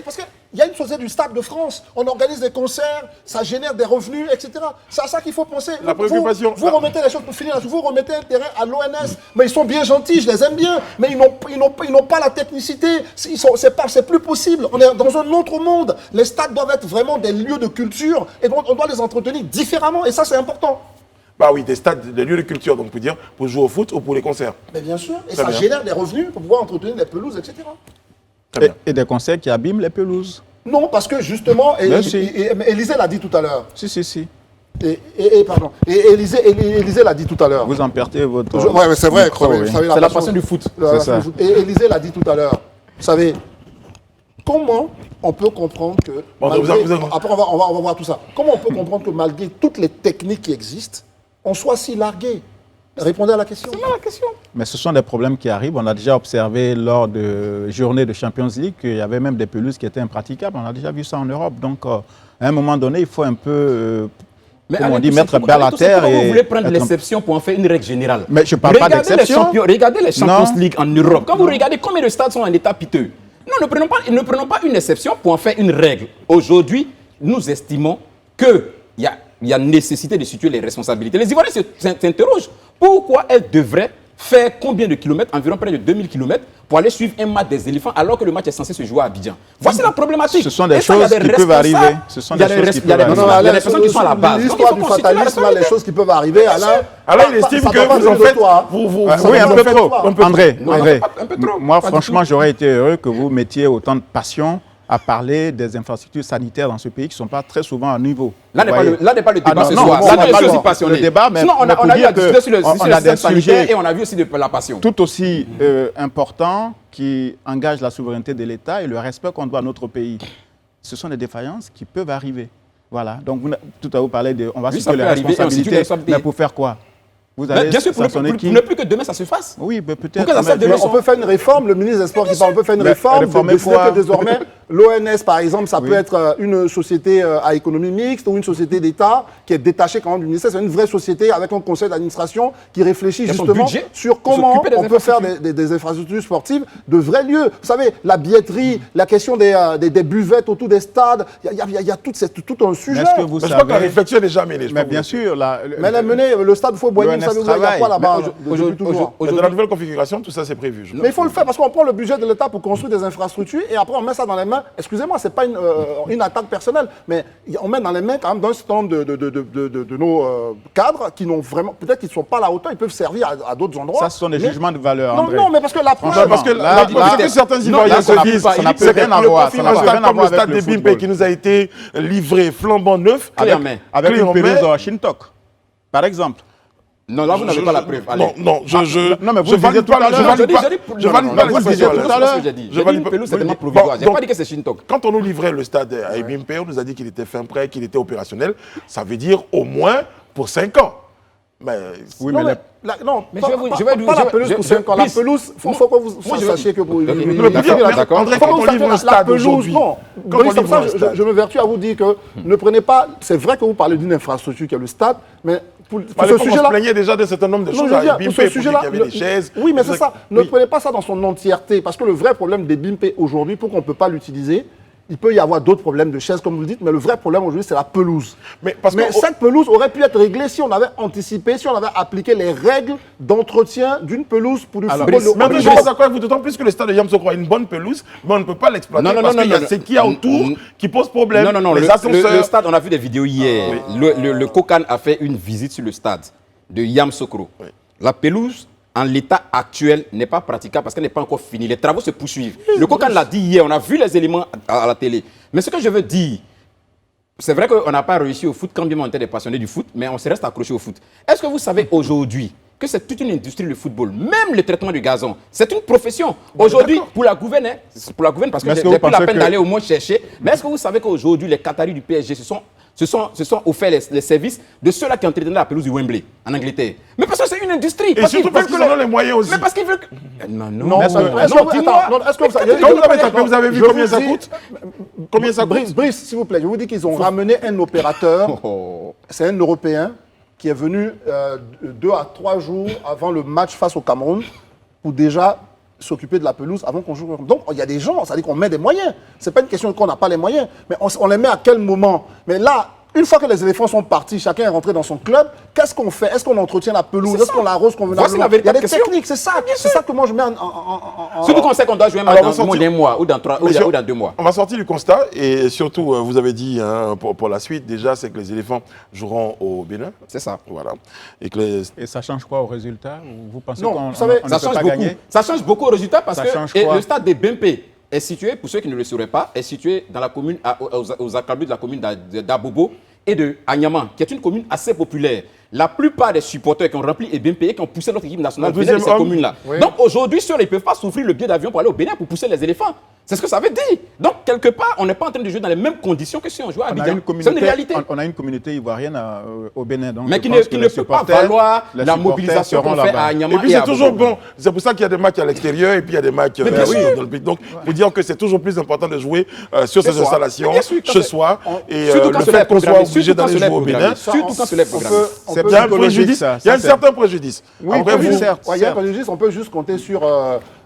Parce qu'il y a une société du Stade de France, on organise des concerts, ça génère des revenus, etc. C'est à ça qu'il faut penser. La préoccupation- Vous remettez les choses pour finir, vous remettez un terrain à l'ONS, mais ils sont bien gentils, je les aime bien, mais ils n'ont pas la technicité, c'est plus possible. On est dans un autre monde. Les stades doivent être vraiment des lieux de culture et donc on doit les entretenir différemment et ça c'est important. Bah oui, des stades, des lieux de culture, donc on peut dire, pour jouer au foot ou pour les concerts. Mais bien sûr, et Très ça bien. génère des revenus pour pouvoir entretenir des pelouses, etc. Très bien. Et des conseils qui abîment les pelouses. Non, parce que justement, Merci. Élisée l'a dit tout à l'heure. Si. Pardon. Et Élisée l'a dit tout à l'heure. Vous emportez votre... Ouais, mais c'est vrai. micro, vous oui. savez, C'est la passion du foot. la C'est passion ça. du foot. Et Élisée l'a dit tout à l'heure. Vous savez, comment on peut comprendre que... Bon, malgré- vous avez- Après, on va voir tout ça. Comment on peut comprendre que malgré toutes les techniques qui existent, on soit si largué? Répondez à la question. Mais ce sont des problèmes qui arrivent. On a déjà observé lors de journées de Champions League qu'il y avait même des pelouses qui étaient impraticables. On a déjà vu ça en Europe. Donc, à un moment donné, il faut un peu, comme on dit, mettre balle à terre. Vous voulez prendre être- l'exception pour en faire une règle générale. Mais je parle pas Regardez d'exception. Regardez les Champions Non. League en Europe. Quand vous regardez combien de stades sont en état piteux, Non, ne prenons pas une exception pour en faire une règle. Aujourd'hui, nous estimons qu'il y a nécessité de situer les responsabilités. Les Ivoiriens s'interrogent. Pourquoi elles devraient faire combien de kilomètres, environ près de 2000 kilomètres, pour aller suivre un match des éléphants alors que le match est censé se jouer à Abidjan? Voici la problématique. Ce sont des choses qui peuvent arriver. Ce sont des choses qui peuvent arriver. Il y a des personnes qui sont à la base. L'histoire du fatalisme, les choses qui peuvent arriver. Alors, il estime que vous en faites... Oui, un peu trop. André, un peu trop. Moi, franchement, j'aurais été heureux que vous mettiez autant de passion à parler des infrastructures sanitaires dans ce pays qui ne sont pas très souvent à niveau. Là n'est pas le débat ce non, soir. bon, Là, je suis aussi le passionné. débat, mais sinon, on a eu à discuter sur le système sanitaire et on a vu aussi de la passion. Tout aussi important qui engage la souveraineté de l'État et le respect qu'on doit à notre pays. Ce sont des défaillances qui peuvent arriver. Voilà. Donc, tout à l'heure, vous parlez de... On va situer les responsabilités, mais pour faire quoi? Vous allez bien sûr, pour ne plus que demain ça se fasse. Oui, mais peut-être. On peut faire une réforme, le ministre des Sports qui parle, on peut faire une réforme, que désormais, l'ONS, par exemple, ça peut être une société à économie mixte ou une société d'État qui est détachée quand même du ministère. C'est une vraie société avec un conseil d'administration qui réfléchit justement sur comment on peut faire des infrastructures sportives de vrais lieux. Vous savez, la billetterie, la question des buvettes autour des stades, il y a tout un sujet. Je crois que la réflexion n'est jamais menée. Mais bien sûr. Mais elle est menée, le stade Fouet-Boigny, vous savez, il n'y a pas là-bas depuis toujours. Dans la nouvelle configuration, tout ça c'est prévu. Mais il faut le faire parce qu'on prend le budget de l'État pour construire des infrastructures et après on met ça dans les mains. Excusez-moi, c'est pas une attaque personnelle, mais on met dans les mains quand même d'un certain nombre de nos cadres qui n'ont vraiment, peut-être qu'ils ne sont pas à la hauteur, ils peuvent servir à d'autres endroits. Ça, ce sont des jugements de valeur. Non, mais parce que la preuve. Parce que certains Ivoiriens se disent, ça n'a plus rien à voir. Ça n'a rien à comme voir le stade avec des le Bimpe football. qui nous a été livré flambant neuf, avec une pelouse à Shintok, par exemple. Non, là, vous n'avez pas la preuve. Non, non, mais vous le disiez tout à l'heure. Je valide pas vous le disiez tout à l'heure. J'ai dit une pelouse, c'est tellement provisoire. Je n'ai pas dit que c'est Shintok. Quand on nous livrait le stade à Bimpe, on nous a dit qu'il était fin prêt, qu'il était opérationnel. Ça veut dire au moins pour 5 ans. Mais oui, mais non, mais pas la pelouse pour 5 ans. La pelouse, il faut que vous sachiez que vous... André, quand on livre un stade aujourd'hui... Je me vertue à vous dire que ne prenez pas... C'est vrai que vous parlez d'une infrastructure qui est le stade, mais pour ce sujet-là... On se plaignait déjà d'un certain nombre de choses à Bimpe, pour qu'il y avait des chaises... Oui, mais c'est ça. Ne prenez pas ça dans son entièreté, parce que le vrai problème des Bimpe aujourd'hui, pour qu'on ne peut pas l'utiliser, il peut y avoir d'autres problèmes de chaises, comme vous le dites, mais le vrai problème aujourd'hui, c'est la pelouse. Mais cette pelouse aurait pu être réglée si on avait anticipé, si on avait appliqué les règles d'entretien d'une pelouse pour du football. Mais je suis d'accord avec vous, d'autant plus que le stade de Yamoussoukro a une bonne pelouse, mais on ne peut pas l'exploiter parce qu'il y a ce qu'il y a autour qui pose problème. Non, le stade, on a vu des vidéos hier. Le COCAN a fait une visite sur le stade de Yamoussoukro. La pelouse, en l'état actuel, n'est pas praticable parce qu'elle n'est pas encore finie. Les travaux se poursuivent. Le COCAN l'a dit hier, on a vu les éléments à la télé. Mais ce que je veux dire, c'est vrai qu'on n'a pas réussi au foot quand bien on était des passionnés du foot, mais on se reste accroché au foot. Est-ce que vous savez aujourd'hui que c'est toute une industrie le football, même le traitement du gazon, c'est une profession. Aujourd'hui, pour la gouverne, parce que j'ai pris la peine d'aller au moins chercher, mais est-ce que vous savez qu'aujourd'hui, les Qataris du PSG se sont offerts les services de ceux-là qui entretenaient la pelouse du Wembley, en Angleterre. Mais parce que c'est une industrie. Et surtout parce qu'ils en ont les moyens aussi. Mais parce qu'ils veulent... Non, est-ce que vous avez vu combien ça coûte? Combien ça coûte? Brice, s'il vous plaît, je vous dis qu'ils ont ramené un opérateur, c'est un Européen, qui est venu 2 à 3 jours avant le match face au Cameroun pour déjà s'occuper de la pelouse avant qu'on joue. Donc, il y a des gens, ça veut dire qu'on met des moyens. Ce n'est pas une question qu'on n'a pas les moyens, mais on les met à quel moment? Mais là, une fois que les éléphants sont partis, chacun est rentré dans son club, qu'est-ce qu'on fait? Est-ce qu'on entretient la pelouse? Est-ce qu'on l'arrose convenablement? Il y a des techniques, c'est ça. C'est ça que moi je mets en... Surtout qu'on sait qu'on doit jouer dans moins d'un mois ou dans 2 mois. On va sortir du constat et surtout, vous avez dit pour la suite, déjà, c'est que les éléphants joueront au Bénin. C'est ça. Voilà. Et ça change quoi au résultat? Vous pensez qu'on ne peut pas gagner? Ça change beaucoup au résultat parce que le stade des Bimpe est situé, pour ceux qui ne le sauraient pas, est situé dans la commune, aux accablés de la commune d'Abobo et de Agnaman, qui est une commune assez populaire. La plupart des supporters qui ont rempli et bien payé, qui ont poussé notre équipe nationale venaient de ces communes-là. Oui. Donc aujourd'hui, ils ne peuvent pas s'offrir le billet d'avion pour aller au Bénin pour pousser les éléphants. C'est ce que ça veut dire. Donc, quelque part, on n'est pas en train de jouer dans les mêmes conditions que si on jouait à Abidjan. C'est une réalité. On a une communauté ivoirienne au Bénin. Donc mais qui ne peut pas valoir la mobilisation qu'on fait à Agnaman. Et puis, c'est toujours bon. C'est pour ça qu'il y a des matchs à l'extérieur et puis il y a des matchs dans le pays. Donc, pour dire que c'est toujours plus important de jouer sur ces installations, chez soi. Et le fait qu'on soit obligé d'aller jouer au Bénin, surtout quand c'est programmé. C'est bien un préjudice. Il y a un certain préjudice. Oui, il y a un préjudice. On peut juste compter sur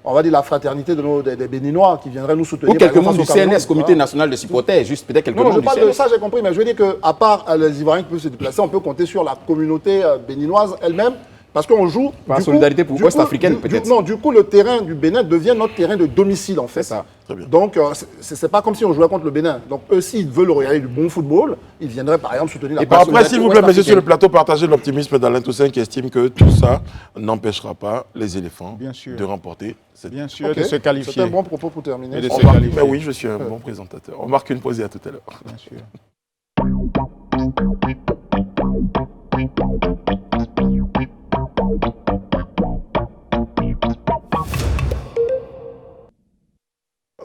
on va dire, la fraternité des Béninois qui viendraient nous soutenir. Ou quelques par exemple, membres du face au Cameroun. CNS, Comité national de supporters, juste peut-être quelques Non, membres je du parle CNS. de ça, j'ai compris, mais je veux dire qu'à part les Ivoiriens qui peuvent se déplacer, on peut compter sur la communauté béninoise elle-même, parce qu'on joue... Par du solidarité coup, ouest-africaine, peut-être. Non, du coup, le terrain du Bénin devient notre terrain de domicile, en fait. C'est ça. Très bien. Donc, c'est pas comme si on jouait contre le Bénin. Donc, eux, s'ils veulent regarder du bon football, ils viendraient, par exemple, soutenir la Et Bon, par après, s'il vous plaît, solidarité messieurs sur le plateau, partagez l'optimisme d'Alain Toussaint qui estime que tout ça n'empêchera pas les éléphants Bien sûr. de remporter cette Bien sûr, Ok. de se C'est qualifier. un bon propos pour terminer. Et de On se marque- qualifier. Mais oui, je suis un bon présentateur. On marque une pause et à tout à l'heure. Bien sûr.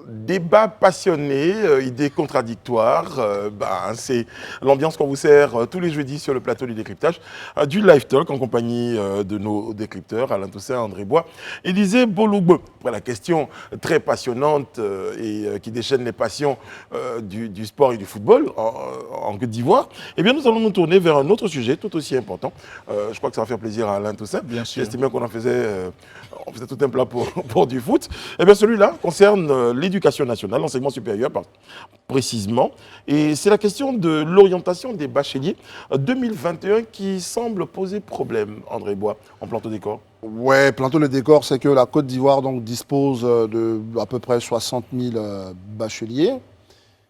Débat passionné, idées contradictoires, c'est l'ambiance qu'on vous sert tous les jeudis sur le plateau du décryptage, du live talk en compagnie de nos décrypteurs, Alain Toussaint, André Bois, Élisée Boulogbe. Après la question très passionnante qui déchaîne les passions du sport et du football en Côte d'Ivoire, eh bien nous allons nous tourner vers un autre sujet tout aussi important. Je crois que ça va faire plaisir à Alain Toussaint. Bien sûr. J'estimais qu'on en faisait, on faisait tout un plat pour du foot. Eh bien celui-là concerne l'éducation nationale, l'enseignement supérieur précisément. Et c'est la question de l'orientation des bacheliers 2021 qui semble poser problème, André Bois, en plantant des décor. Ouais, planter le décor, c'est que la Côte d'Ivoire donc dispose de à peu près 60 000 bacheliers.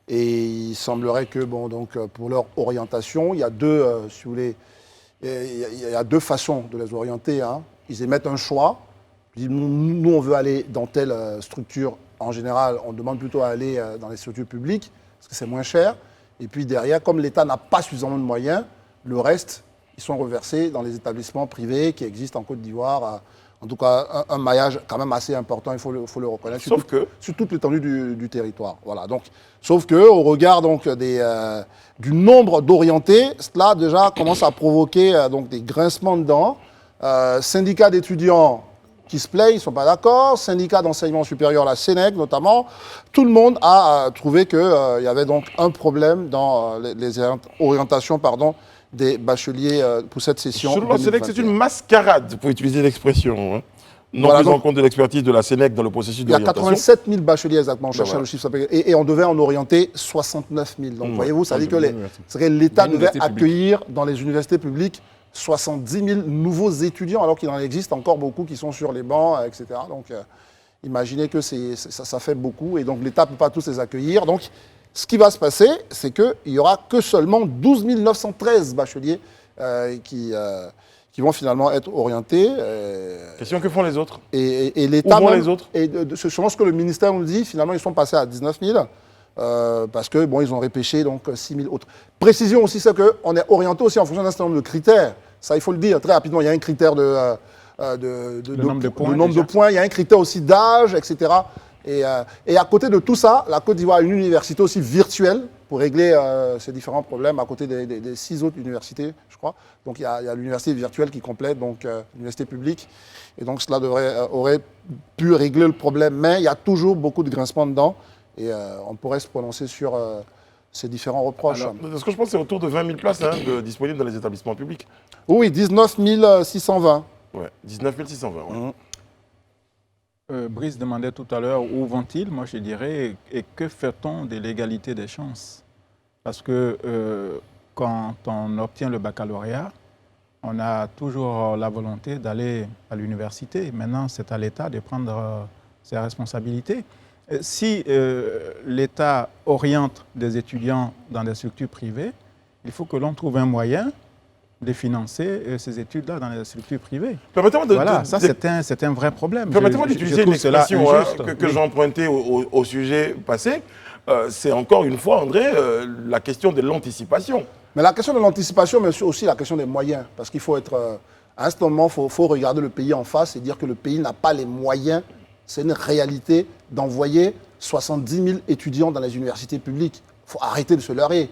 Et il semblerait que pour leur orientation, il y a deux, si vous voulez, il y a deux façons de les orienter, hein. Ils émettent un choix. Ils disent, nous, on veut aller dans telle structure. En général, on demande plutôt à aller dans les structures publiques parce que c'est moins cher. Et puis derrière, comme l'État n'a pas suffisamment de moyens, le reste, ils sont reversés dans les établissements privés qui existent en Côte d'Ivoire. En tout cas, un maillage quand même assez important, il faut le reconnaître, sur toute l'étendue du territoire. Voilà. Donc, sauf qu'au regard donc, du nombre d'orientés, cela déjà commence à provoquer donc, des grincements de dents. Syndicats d'étudiants qui se plaignent, ils ne sont pas d'accord. Syndicats d'enseignement supérieur, la SENEC notamment, tout le monde a trouvé qu'il y avait donc un problème dans les orientations des bacheliers pour cette session. Selon la SENEC, c'est une mascarade, pour utiliser l'expression. Hein. Non Voilà, prise en donc, compte de l'expertise de la SENEC dans le processus il y a d'orientation. 87 000 bacheliers exactement, on cherchait voilà. le chiffre, et on devait en orienter 69 000. Donc voyez-vous, ça veut dire que l'État devait accueillir dans les universités publiques 70 000 nouveaux étudiants, alors qu'il en existe encore beaucoup qui sont sur les bancs, etc. Donc imaginez que ça fait beaucoup, et donc l'État ne peut pas tous les accueillir. Donc ce qui va se passer, c'est qu'il n'y aura que seulement 12 913 bacheliers qui vont finalement être orientés. Question, que font les autres? Et l'État... Où vont les autres? Et selon ce que le ministère nous dit, finalement, ils sont passés à 19 000. Parce que ils ont repêché donc 6 000 autres. Précision aussi, c'est qu'on est orienté aussi en fonction d'un certain nombre de critères. Ça, il faut le dire très rapidement. Il y a un critère de nombre de points. Il y a un critère aussi d'âge, etc. Et à côté de tout ça, la Côte d'Ivoire a une université aussi virtuelle pour régler ces différents problèmes à côté des 6 autres universités, je crois. Donc il y a l'université virtuelle qui complète, donc l'université publique. Et donc cela aurait pu régler le problème. Mais il y a toujours beaucoup de grincements dedans. Et on pourrait se prononcer sur ces différents reproches. Alors, ce que je pense, c'est autour de 20 000 places disponibles dans les établissements publics. Oui, 19 620. Ouais, 19 620. Ouais. Brice demandait tout à l'heure où vont-ils. Moi, je dirais, et que fait-on de l'égalité des chances? Parce que quand on obtient le baccalauréat, on a toujours la volonté d'aller à l'université. Maintenant, c'est à l'État de prendre ses responsabilités. Si l'État oriente des étudiants dans des structures privées, il faut que l'on trouve un moyen de financer ces études-là dans les structures privées. Voilà, ça c'est un vrai problème. Permettez-moi d'utiliser une expression que j'ai empruntée au sujet passé. C'est encore une fois, André, la question de l'anticipation. Mais la question de l'anticipation, mais aussi la question des moyens. Parce qu'il faut être... à un certain moment, il faut regarder le pays en face et dire que le pays n'a pas les moyens. C'est une réalité d'envoyer 70 000 étudiants dans les universités publiques. Il faut arrêter de se leurrer.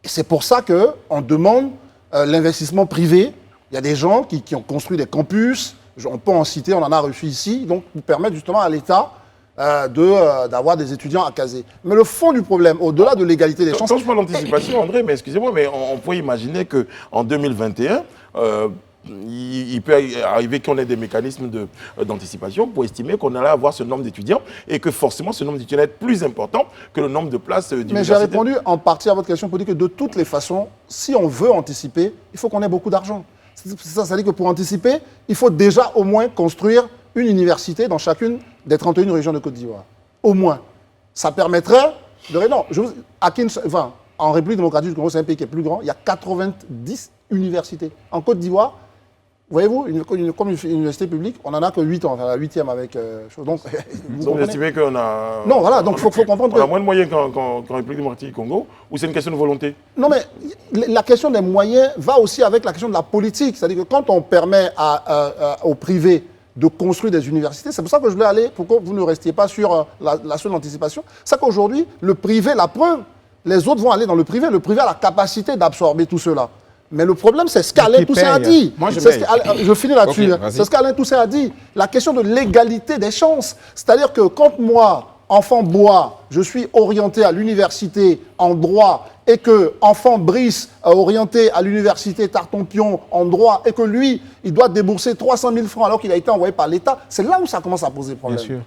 Et c'est pour ça qu'on demande l'investissement privé. Il y a des gens qui ont construit des campus, on peut en citer, on en a reçu ici, donc pour permettre justement à l'État d'avoir des étudiants à caser. Mais le fond du problème, au-delà de l'égalité des chances... Quand je parle d'anticipation, André, mais excusez-moi, mais on pourrait imaginer qu'en 2021... il peut arriver qu'on ait des mécanismes d'anticipation pour estimer qu'on allait avoir ce nombre d'étudiants et que forcément ce nombre d'étudiants est plus important que le nombre de places d'université. Mais j'ai répondu en partie à votre question pour dire que de toutes les façons, si on veut anticiper, il faut qu'on ait beaucoup d'argent. Ça veut dire que pour anticiper, il faut déjà au moins construire une université dans chacune des 31 régions de Côte d'Ivoire. Au moins. Ça permettrait de... Non, en République démocratique du Congo, c'est un pays qui est plus grand, il y a 90 universités. En Côte d'Ivoire, voyez-vous, comme une université publique, on n'en a que 8 ans, enfin la 8e avec... donc, vous estimez qu'on a... Non, voilà, donc il faut comprendre on a moins de moyens qu'en République démocratique du Congo, ou c'est une question de volonté? Non, mais la question des moyens va aussi avec la question de la politique. C'est-à-dire que quand on permet au privé de construire des universités, c'est pour ça que je voulais aller, pour que vous ne restiez pas sur la seule anticipation, c'est qu'aujourd'hui, le privé, la preuve, les autres vont aller dans le privé a la capacité d'absorber tout cela. Mais le problème, c'est ce qu'Alain Toussaint a dit. Je finis là-dessus. Okay, c'est ce qu'Alain Toussaint a dit. La question de l'égalité des chances. C'est-à-dire que quand moi, enfant Bois, je suis orienté à l'université en droit et que enfant Brice orienté à l'université Tartampion en droit et que lui, il doit débourser 300 000 francs alors qu'il a été envoyé par l'État, c'est là où ça commence à poser problème. Bien sûr.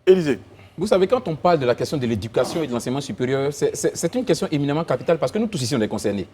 Élysée. Vous savez, quand on parle de la question de l'éducation et de l'enseignement supérieur, c'est une question éminemment capitale parce que nous tous ici, on est concernés.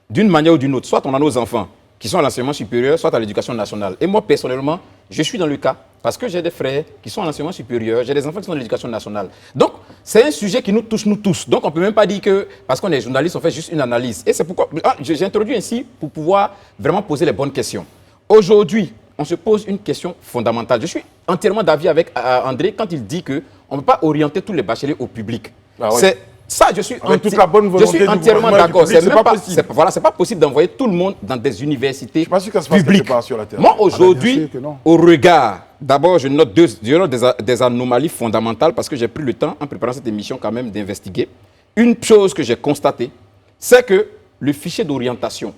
D'une manière ou d'une autre, soit on a nos enfants qui sont à l'enseignement supérieur, soit à l'éducation nationale. Et moi, personnellement, je suis dans le cas parce que j'ai des frères qui sont à l'enseignement supérieur, j'ai des enfants qui sont à l'éducation nationale. Donc, c'est un sujet qui nous touche, nous tous. Donc, on ne peut même pas dire que, parce qu'on est journaliste, on fait juste une analyse. Et c'est pourquoi j'ai introduit ainsi pour pouvoir vraiment poser les bonnes questions. Aujourd'hui, on se pose une question fondamentale. Je suis entièrement d'avis avec André quand il dit qu'on ne peut pas orienter tous les bacheliers au public. Ah oui. Ça, je suis entièrement d'accord. C'est pas possible d'envoyer tout le monde dans des universités publiques. Moi, aujourd'hui, au regard, d'abord, je note des anomalies fondamentales parce que j'ai pris le temps, en préparant cette émission, quand même, d'investiguer. Une chose que j'ai constatée, c'est que le fichier d'orientation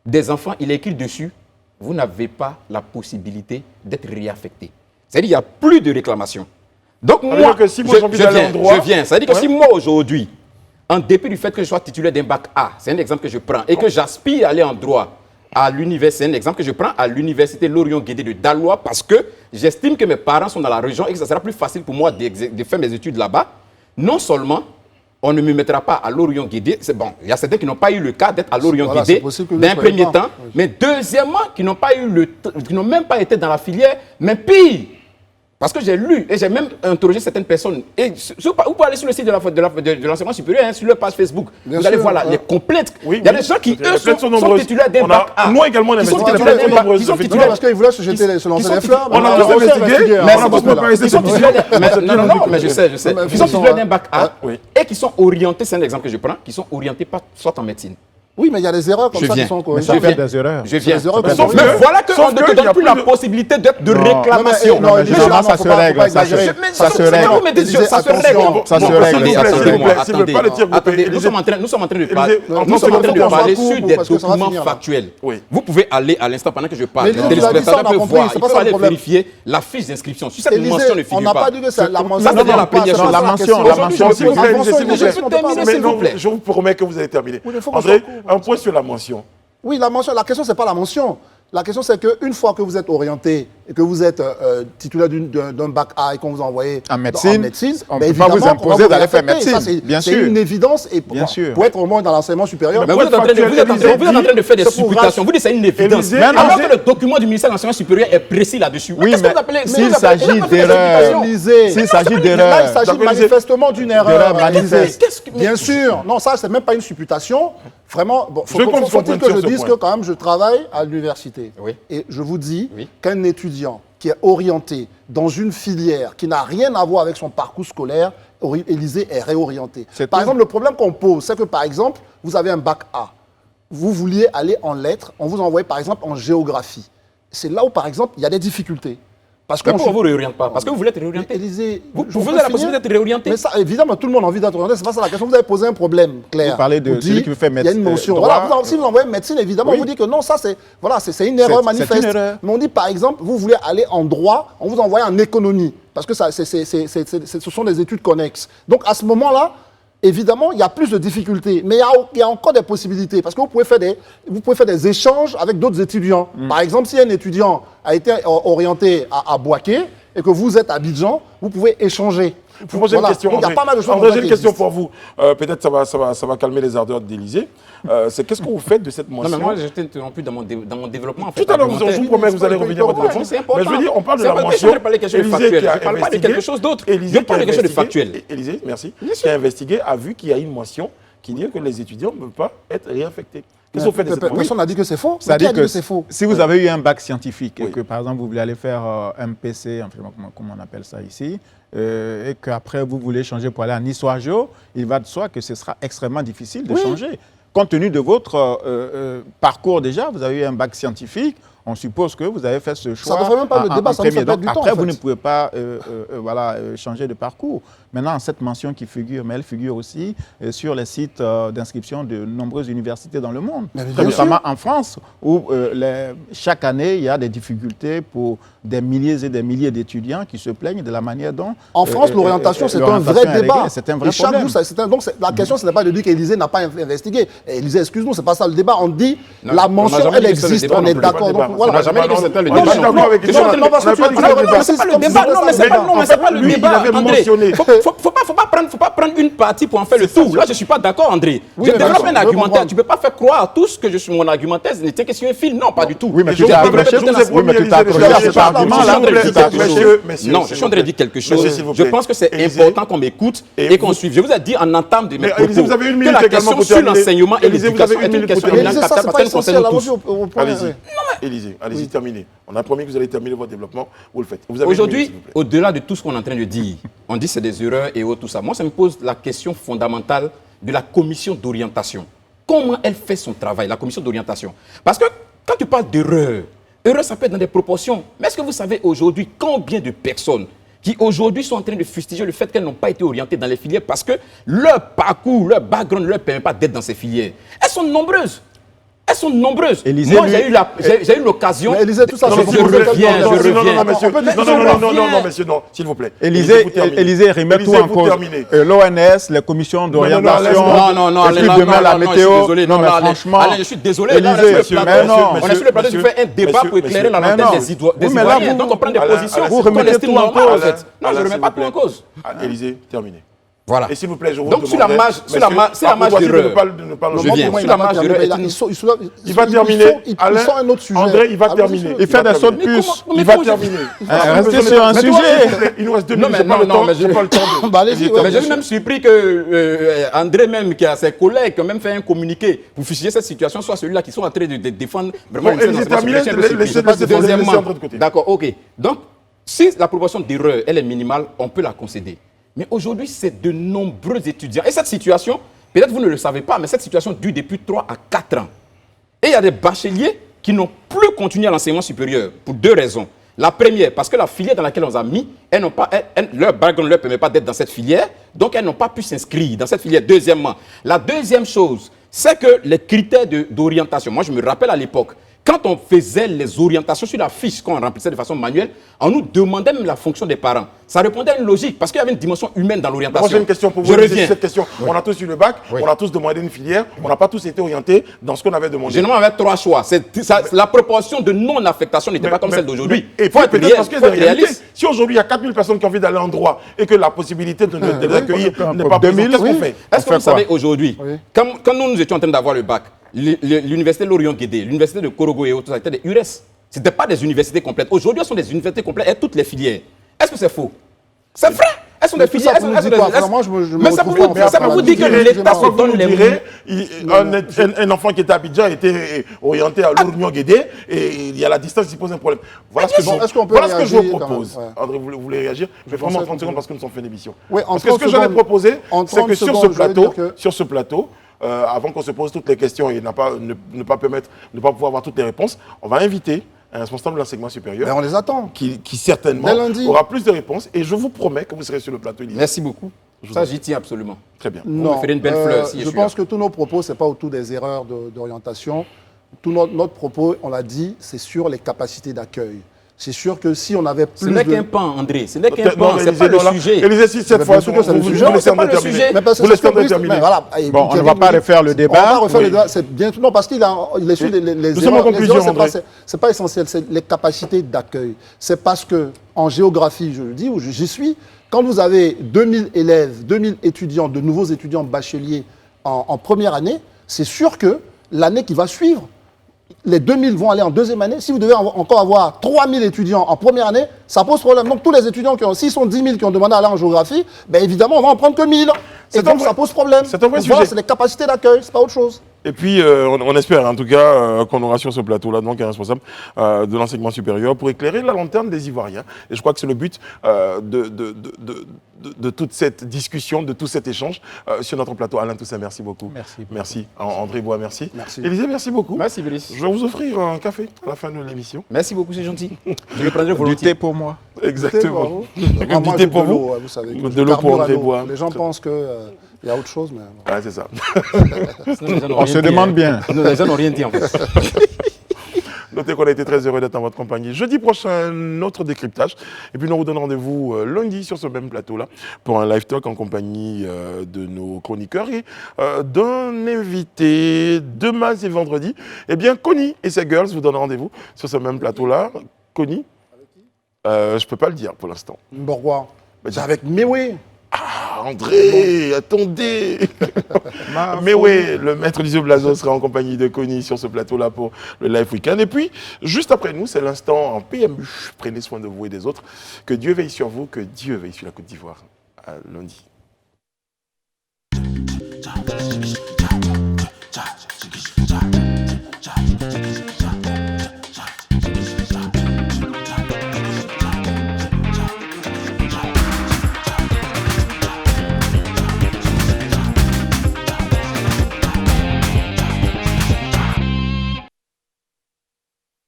des enfants, il est écrit dessus, vous n'avez pas la possibilité d'être réaffecté. C'est-à-dire qu'il n'y a plus de réclamation. Donc moi, je viens. Ça veut dire que si moi aujourd'hui, en dépit du fait que je sois titulaire d'un bac A, c'est un exemple que je prends, et que j'aspire à aller en droit à l'université, c'est un exemple que je prends à l'université Lorion-Guédé de Daloa parce que j'estime que mes parents sont dans la région et que ça sera plus facile pour moi de faire mes études là-bas. Non seulement on ne me mettra pas à Lorion-Guédé, c'est bon, il y a certains qui n'ont pas eu le cas d'être à Lorion-Guédé d'un premier temps, mais deuxièmement, qui n'ont même pas été dans la filière, mais pire. Parce que j'ai lu et j'ai même interrogé certaines personnes. Et vous pouvez aller sur le site de l'enseignement supérieur, sur leur page Facebook. Vous allez voir là, les complètes. Il y a des gens qui, eux, sont titulaires d'un bac A. Nous également, on a titulaires parce qu'ils voulaient se jeter se lancer les fleurs. On a tous investigué, mais on n'a pas préparé cette émission. Non, mais je sais. Ils sont titulaires d'un bac A et qui sont orientés, c'est un exemple que je prends, qui sont orientés soit en médecine. Oui, mais il y a des erreurs comme ça qui sont corrigées. Je viens. Mais voilà qu'on ne te donne plus la possibilité de réclamation. Non, ça se règle. Ça se règle. Attendez, nous sommes en train de parler sur des documents factuels. Vous pouvez aller à l'instant pendant que je parle. Les téléspectateurs peuvent voir. Ils peuvent aller vérifier la fiche d'inscription. Si cette mention ne figure pas. On n'a pas dit que c'est la mention. Ça, c'est la première chose. La mention. S'il vous plaît. Je vous promets que vous allez terminer. André, un point sur la mention. Oui, la mention. La question, ce n'est pas la mention. La question, c'est qu'une fois que vous êtes orienté et que vous êtes titulaire d'un bac A et qu'on vous a envoyé en médecine, on ne peut pas vous imposer d'aller faire médecine. C'est une évidence. Et pour être au moins dans l'enseignement supérieur. Mais vous êtes en train de faire des supputations. Vous dites que c'est une évidence. Alors que le document du ministère de l'enseignement supérieur est précis là-dessus. Oui, mais s'il s'agit d'erreur. S'il s'agit d'erreur. Là, il s'agit manifestement d'une erreur. Bien sûr. Non, ça, ce n'est même pas une supputation. Vraiment, faut-il que je dise que quand même je travaille à l'université. Oui. Et je vous dis qu'un étudiant qui est orienté dans une filière qui n'a rien à voir avec son parcours scolaire, Élysée est réorienté. Par exemple, le problème qu'on pose, c'est que par exemple, vous avez un bac A. Vous vouliez aller en lettres, on vous envoie par exemple en géographie. C'est là où par exemple, il y a des difficultés. Parce que pourquoi on ne vous réoriente pas? Parce que vous voulez être réorienté. Élysée, vous avez la possibilité d'être réorienté. Mais ça, évidemment, tout le monde a envie d'être réorienté. C'est pas ça la question. Vous avez posé un problème clair. Vous parlez de celui qui veut faire médecine. Il y a une mention. Voilà, si vous envoyez médecine, évidemment, on vous dit que non, ça c'est une erreur manifeste. Une erreur. Mais on dit par exemple, vous voulez aller en droit, on vous envoie en économie. Parce que ce sont des études connexes. Donc à ce moment-là, évidemment, il y a plus de difficultés, mais il y a encore des possibilités, parce que vous pouvez faire des échanges avec d'autres étudiants. Par exemple, si un étudiant a été orienté à Bouaké et que vous êtes à Abidjan, vous pouvez échanger. Je vous pose une question. Donc, il y a pas mal de choses. André, j'ai une question pour vous. Peut-être ça va calmer les ardeurs d'Élysée. C'est qu'est-ce que vous faites de cette mention? Non, mais moi, j'étais interrompu dans mon développement. En fait, tout à l'heure, je vous promets que vous allez revenir à votre défense. Mais je veux dire, on parle de la mention. Je ne parle pas de quelque chose d'autre. Je parle de quelque chose de factuel. Élysée, merci. Qui a investigué, a vu qu'il y a une mention qui dit que les étudiants ne peuvent pas être réaffectés. Qu'est-ce que vous faites de cette mention? Personne n'a dit que c'est faux. Ça dit que c'est faux. si vous avez eu un bac scientifique et que, par exemple, vous voulez aller faire MPC, enfin, comment on appelle ça ici, et qu'après vous voulez changer pour aller en histoire-géo, il va de soi que ce sera extrêmement difficile de changer. Compte tenu de votre parcours déjà, vous avez eu un bac scientifique, on suppose que vous avez fait ce choix. Ça ne fait même pas le débat, ça nous fait perdre du temps. Après, vous ne pouvez pas changer de parcours. Maintenant, cette mention qui figure, mais elle figure aussi sur les sites d'inscription de nombreuses universités dans le monde, notamment en France, où chaque année, il y a des difficultés pour des milliers et des milliers d'étudiants qui se plaignent de la manière dont... En France, l'orientation, c'est un vrai débat. C'est un vrai problème. Donc, la question, ce n'est pas de dire qu'Élysée n'a pas investigué. Élysée, excuse-nous, ce n'est pas ça le débat. On dit, la mention, elle existe, on est d'accord. On n'a jamais dit que c'était le débat. Non, mais c'est pas le débat. Non, mais c'est pas le débat. Il avait mentionné. Faut pas prendre une partie pour en faire le tout. Là, je suis pas d'accord, André. Je développe un argumentaire. Tu peux pas faire croire à tous que mon argumentaire n'était que sur un fil. Non, pas du tout. Oui, mais tu t'es accroché à cet argument-là. Non, je suis en train de dire quelque chose. Je pense que c'est important qu'on m'écoute et qu'on suive. Je vous ai dit en entame de mes propos que la question sur l'enseignement et l'éducation est une question éminente parce qu'elle concerne tous. Élysée, allez-y, terminez. On a promis que vous allez terminer votre développement. Vous le faites. Aujourd'hui, au-delà de tout ce qu'on est en train de dire, on dit que c'est des erreurs et autres, tout ça. Moi, ça me pose la question fondamentale de la commission d'orientation. Comment elle fait son travail, la commission d'orientation? Parce que quand tu parles d'erreurs, erreur, ça peut être dans des proportions. Mais est-ce que vous savez aujourd'hui combien de personnes qui aujourd'hui sont en train de fustiger le fait qu'elles n'ont pas été orientées dans les filières parce que leur parcours, leur background ne leur permet pas d'être dans ces filières? Elles sont nombreuses. Elles sont nombreuses. Élysée, moi, j'ai eu l'occasion. Élysée, tout ça, je reviens. Non, monsieur, non, s'il vous plaît. Élysée remet tout en cause. L'ONS, les commissions d'orientation. Non, demain la météo. Non, mais franchement. Je suis désolé. Élysée, on est sur le plateau de faire un débat pour éclairer la lanterne des citoyens. Donc, on prend des positions. Vous remettez tout en cause. Non, je ne remets pas tout en cause. Élysée, terminez. Voilà. Et s'il vous plaît, je vous donc, sur la marge d'erreur, je viens. Sur la marge d'erreur, il va terminer. Alain, un autre sujet. André, il va terminer. Il fait des sauts de puce. Il va terminer. Restez sur un sujet. Il nous reste 2 minutes. Non, mais je n'ai pas le temps. Mais je suis même surpris que André, même, qui a ses collègues, qui ont même fait un communiqué pour fustiger cette situation, soit celui-là qui sont en train de défendre vraiment Deuxièmement, d'accord, ok. Donc, si la proportion d'erreur, elle est minimale, on peut la concéder. Mais aujourd'hui, c'est de nombreux étudiants. Et cette situation, peut-être vous ne le savez pas, mais cette situation dure depuis 3 à 4 ans. Et il y a des bacheliers qui n'ont plus continué à l'enseignement supérieur pour 2 raisons. La première, parce que la filière dans laquelle on les a mis, leur background ne leur permet pas d'être dans cette filière, donc elles n'ont pas pu s'inscrire dans cette filière. Deuxièmement, la deuxième chose, c'est que les critères d'orientation, moi je me rappelle à l'époque, quand on faisait les orientations sur la fiche, qu'on remplissait de façon manuelle, on nous demandait même la fonction des parents. Ça répondait à une logique, parce qu'il y avait une dimension humaine dans l'orientation. Moi, j'ai une question pour vous. Je reviens. Cette question. Oui. On a tous eu le bac, on a tous demandé une filière, on n'a pas tous été orientés dans ce qu'on avait demandé. Généralement, on avait 3 choix. La proportion de non-affectation n'était pas comme celle d'aujourd'hui. Il faut être réaliste. Si aujourd'hui, il y a 4000 personnes qui ont envie d'aller en droit et que la possibilité de les accueillir n'est pas présente, qu'est-ce qu'on fait? Est-ce que vous savez aujourd'hui, quand nous étions en train d'avoir le bac, l'université Lorient-Guédé, l'université de Korogo et autres, c'était des URES. Ce n'étaient pas des universités complètes. Aujourd'hui, elles sont des universités complètes et toutes les filières. Est-ce que c'est faux? C'est vrai. Elles sont des filières. Mais ça peut vous dire que l'État se donne les moyens. Un enfant qui était à Abidjan était orienté à Lorient-Guédé et il y a la distance qui pose un problème. Voilà ce que je vous propose. André, vous voulez réagir? Je vais vraiment 30 secondes parce que nous sommes fait une émission. Parce que ce que je vais proposer, c'est que sur ce plateau, avant qu'on se pose toutes les questions et ne pas pouvoir avoir toutes les réponses, on va inviter un responsable de l'enseignement supérieur. Mais on les attend. Qui certainement aura plus de réponses. Et je vous promets que vous serez sur le plateau. Merci beaucoup. Ça, j'y tiens absolument. Très bien. Non, on me ferait une belle fleur si je pense que tous nos propos, ce n'est pas autour des erreurs d'orientation. Tout notre propos, on l'a dit, c'est sur les capacités d'accueil. C'est sûr que si on avait Ce plus n'est de... qu'un pan, André. Ce n'est qu'un pan, Non, c'est pas le sujet. Élisée, si cette Mais fois, bien sûr que c'est le sujet, vous laissez c'est pas le terminer. sujet. Mais parce que Vous c'est laissez ce que Brice- terminer. mais voilà, Bon, on ne va pas refaire le débat. On va refaire Oui. le débat. C'est bien. Non, parce qu'il a su les Nous sommes en erreurs. conclusion, Les erreurs, André. c'est pas essentiel. C'est les capacités d'accueil. C'est parce que, en géographie, je le dis, où j'y suis, quand vous avez 2000 élèves, 2000 étudiants, de nouveaux étudiants bacheliers en première année, c'est sûr que l'année qui va suivre, les 2000 vont aller en deuxième année. Si vous devez encore avoir 3000 étudiants en première année, ça pose problème. Donc tous les étudiants, s'ils sont 10 000 qui ont demandé à aller en géographie, ben évidemment, on va en prendre que 1000. Et C'est donc un ça vrai- pose problème. c'est un vrai Donc voilà, sujet. c'est les capacités d'accueil, c'est pas autre chose. Et puis, on espère en tout cas qu'on aura sur ce plateau-là donc un responsable de l'enseignement supérieur pour éclairer la lanterne des Ivoiriens. Et je crois que c'est le but de toute cette discussion, de tout cet échange sur notre plateau. Alain Toussaint, merci beaucoup. Merci. Merci. André Bois, merci. Merci. Élisée, merci beaucoup. Merci, Brice. Je vais vous offrir un café à la fin de l'émission. Merci beaucoup, c'est gentil. Je le prendrai Du volontiers. thé pour moi. Exactement. Moi, Du moi, thé j'ai pour de vous. l'eau, vous savez. De l'eau pour André Bois. Les gens pensent qu'il y a autre chose, mais... Ah, c'est ça. Sinon, les gens n'ont On rien se dit, demande hein. bien. Non, les gens n'ont rien dit, en fait. Notez qu'on a été très heureux d'être en votre compagnie. Jeudi prochain, notre décryptage. Et puis nous vous donnons rendez-vous lundi sur ce même plateau-là pour un live talk en compagnie de nos chroniqueurs et d'un invité. Demain, c'est vendredi. Eh bien, Connie et ses girls vous donnent rendez-vous sur ce même plateau-là. Connie, je ne peux pas le dire pour l'instant. Bourgois. Bah, C'est avec Mewe. Ah, André, attendez. Ma Mais folie. oui, le maître Lizio Blazo sera en compagnie de Connie sur ce plateau-là pour le Live Weekend. Et puis, juste après nous, c'est l'instant en PMU. Prenez soin de vous et des autres. Que Dieu veille sur vous, que Dieu veille sur la Côte d'Ivoire. À lundi.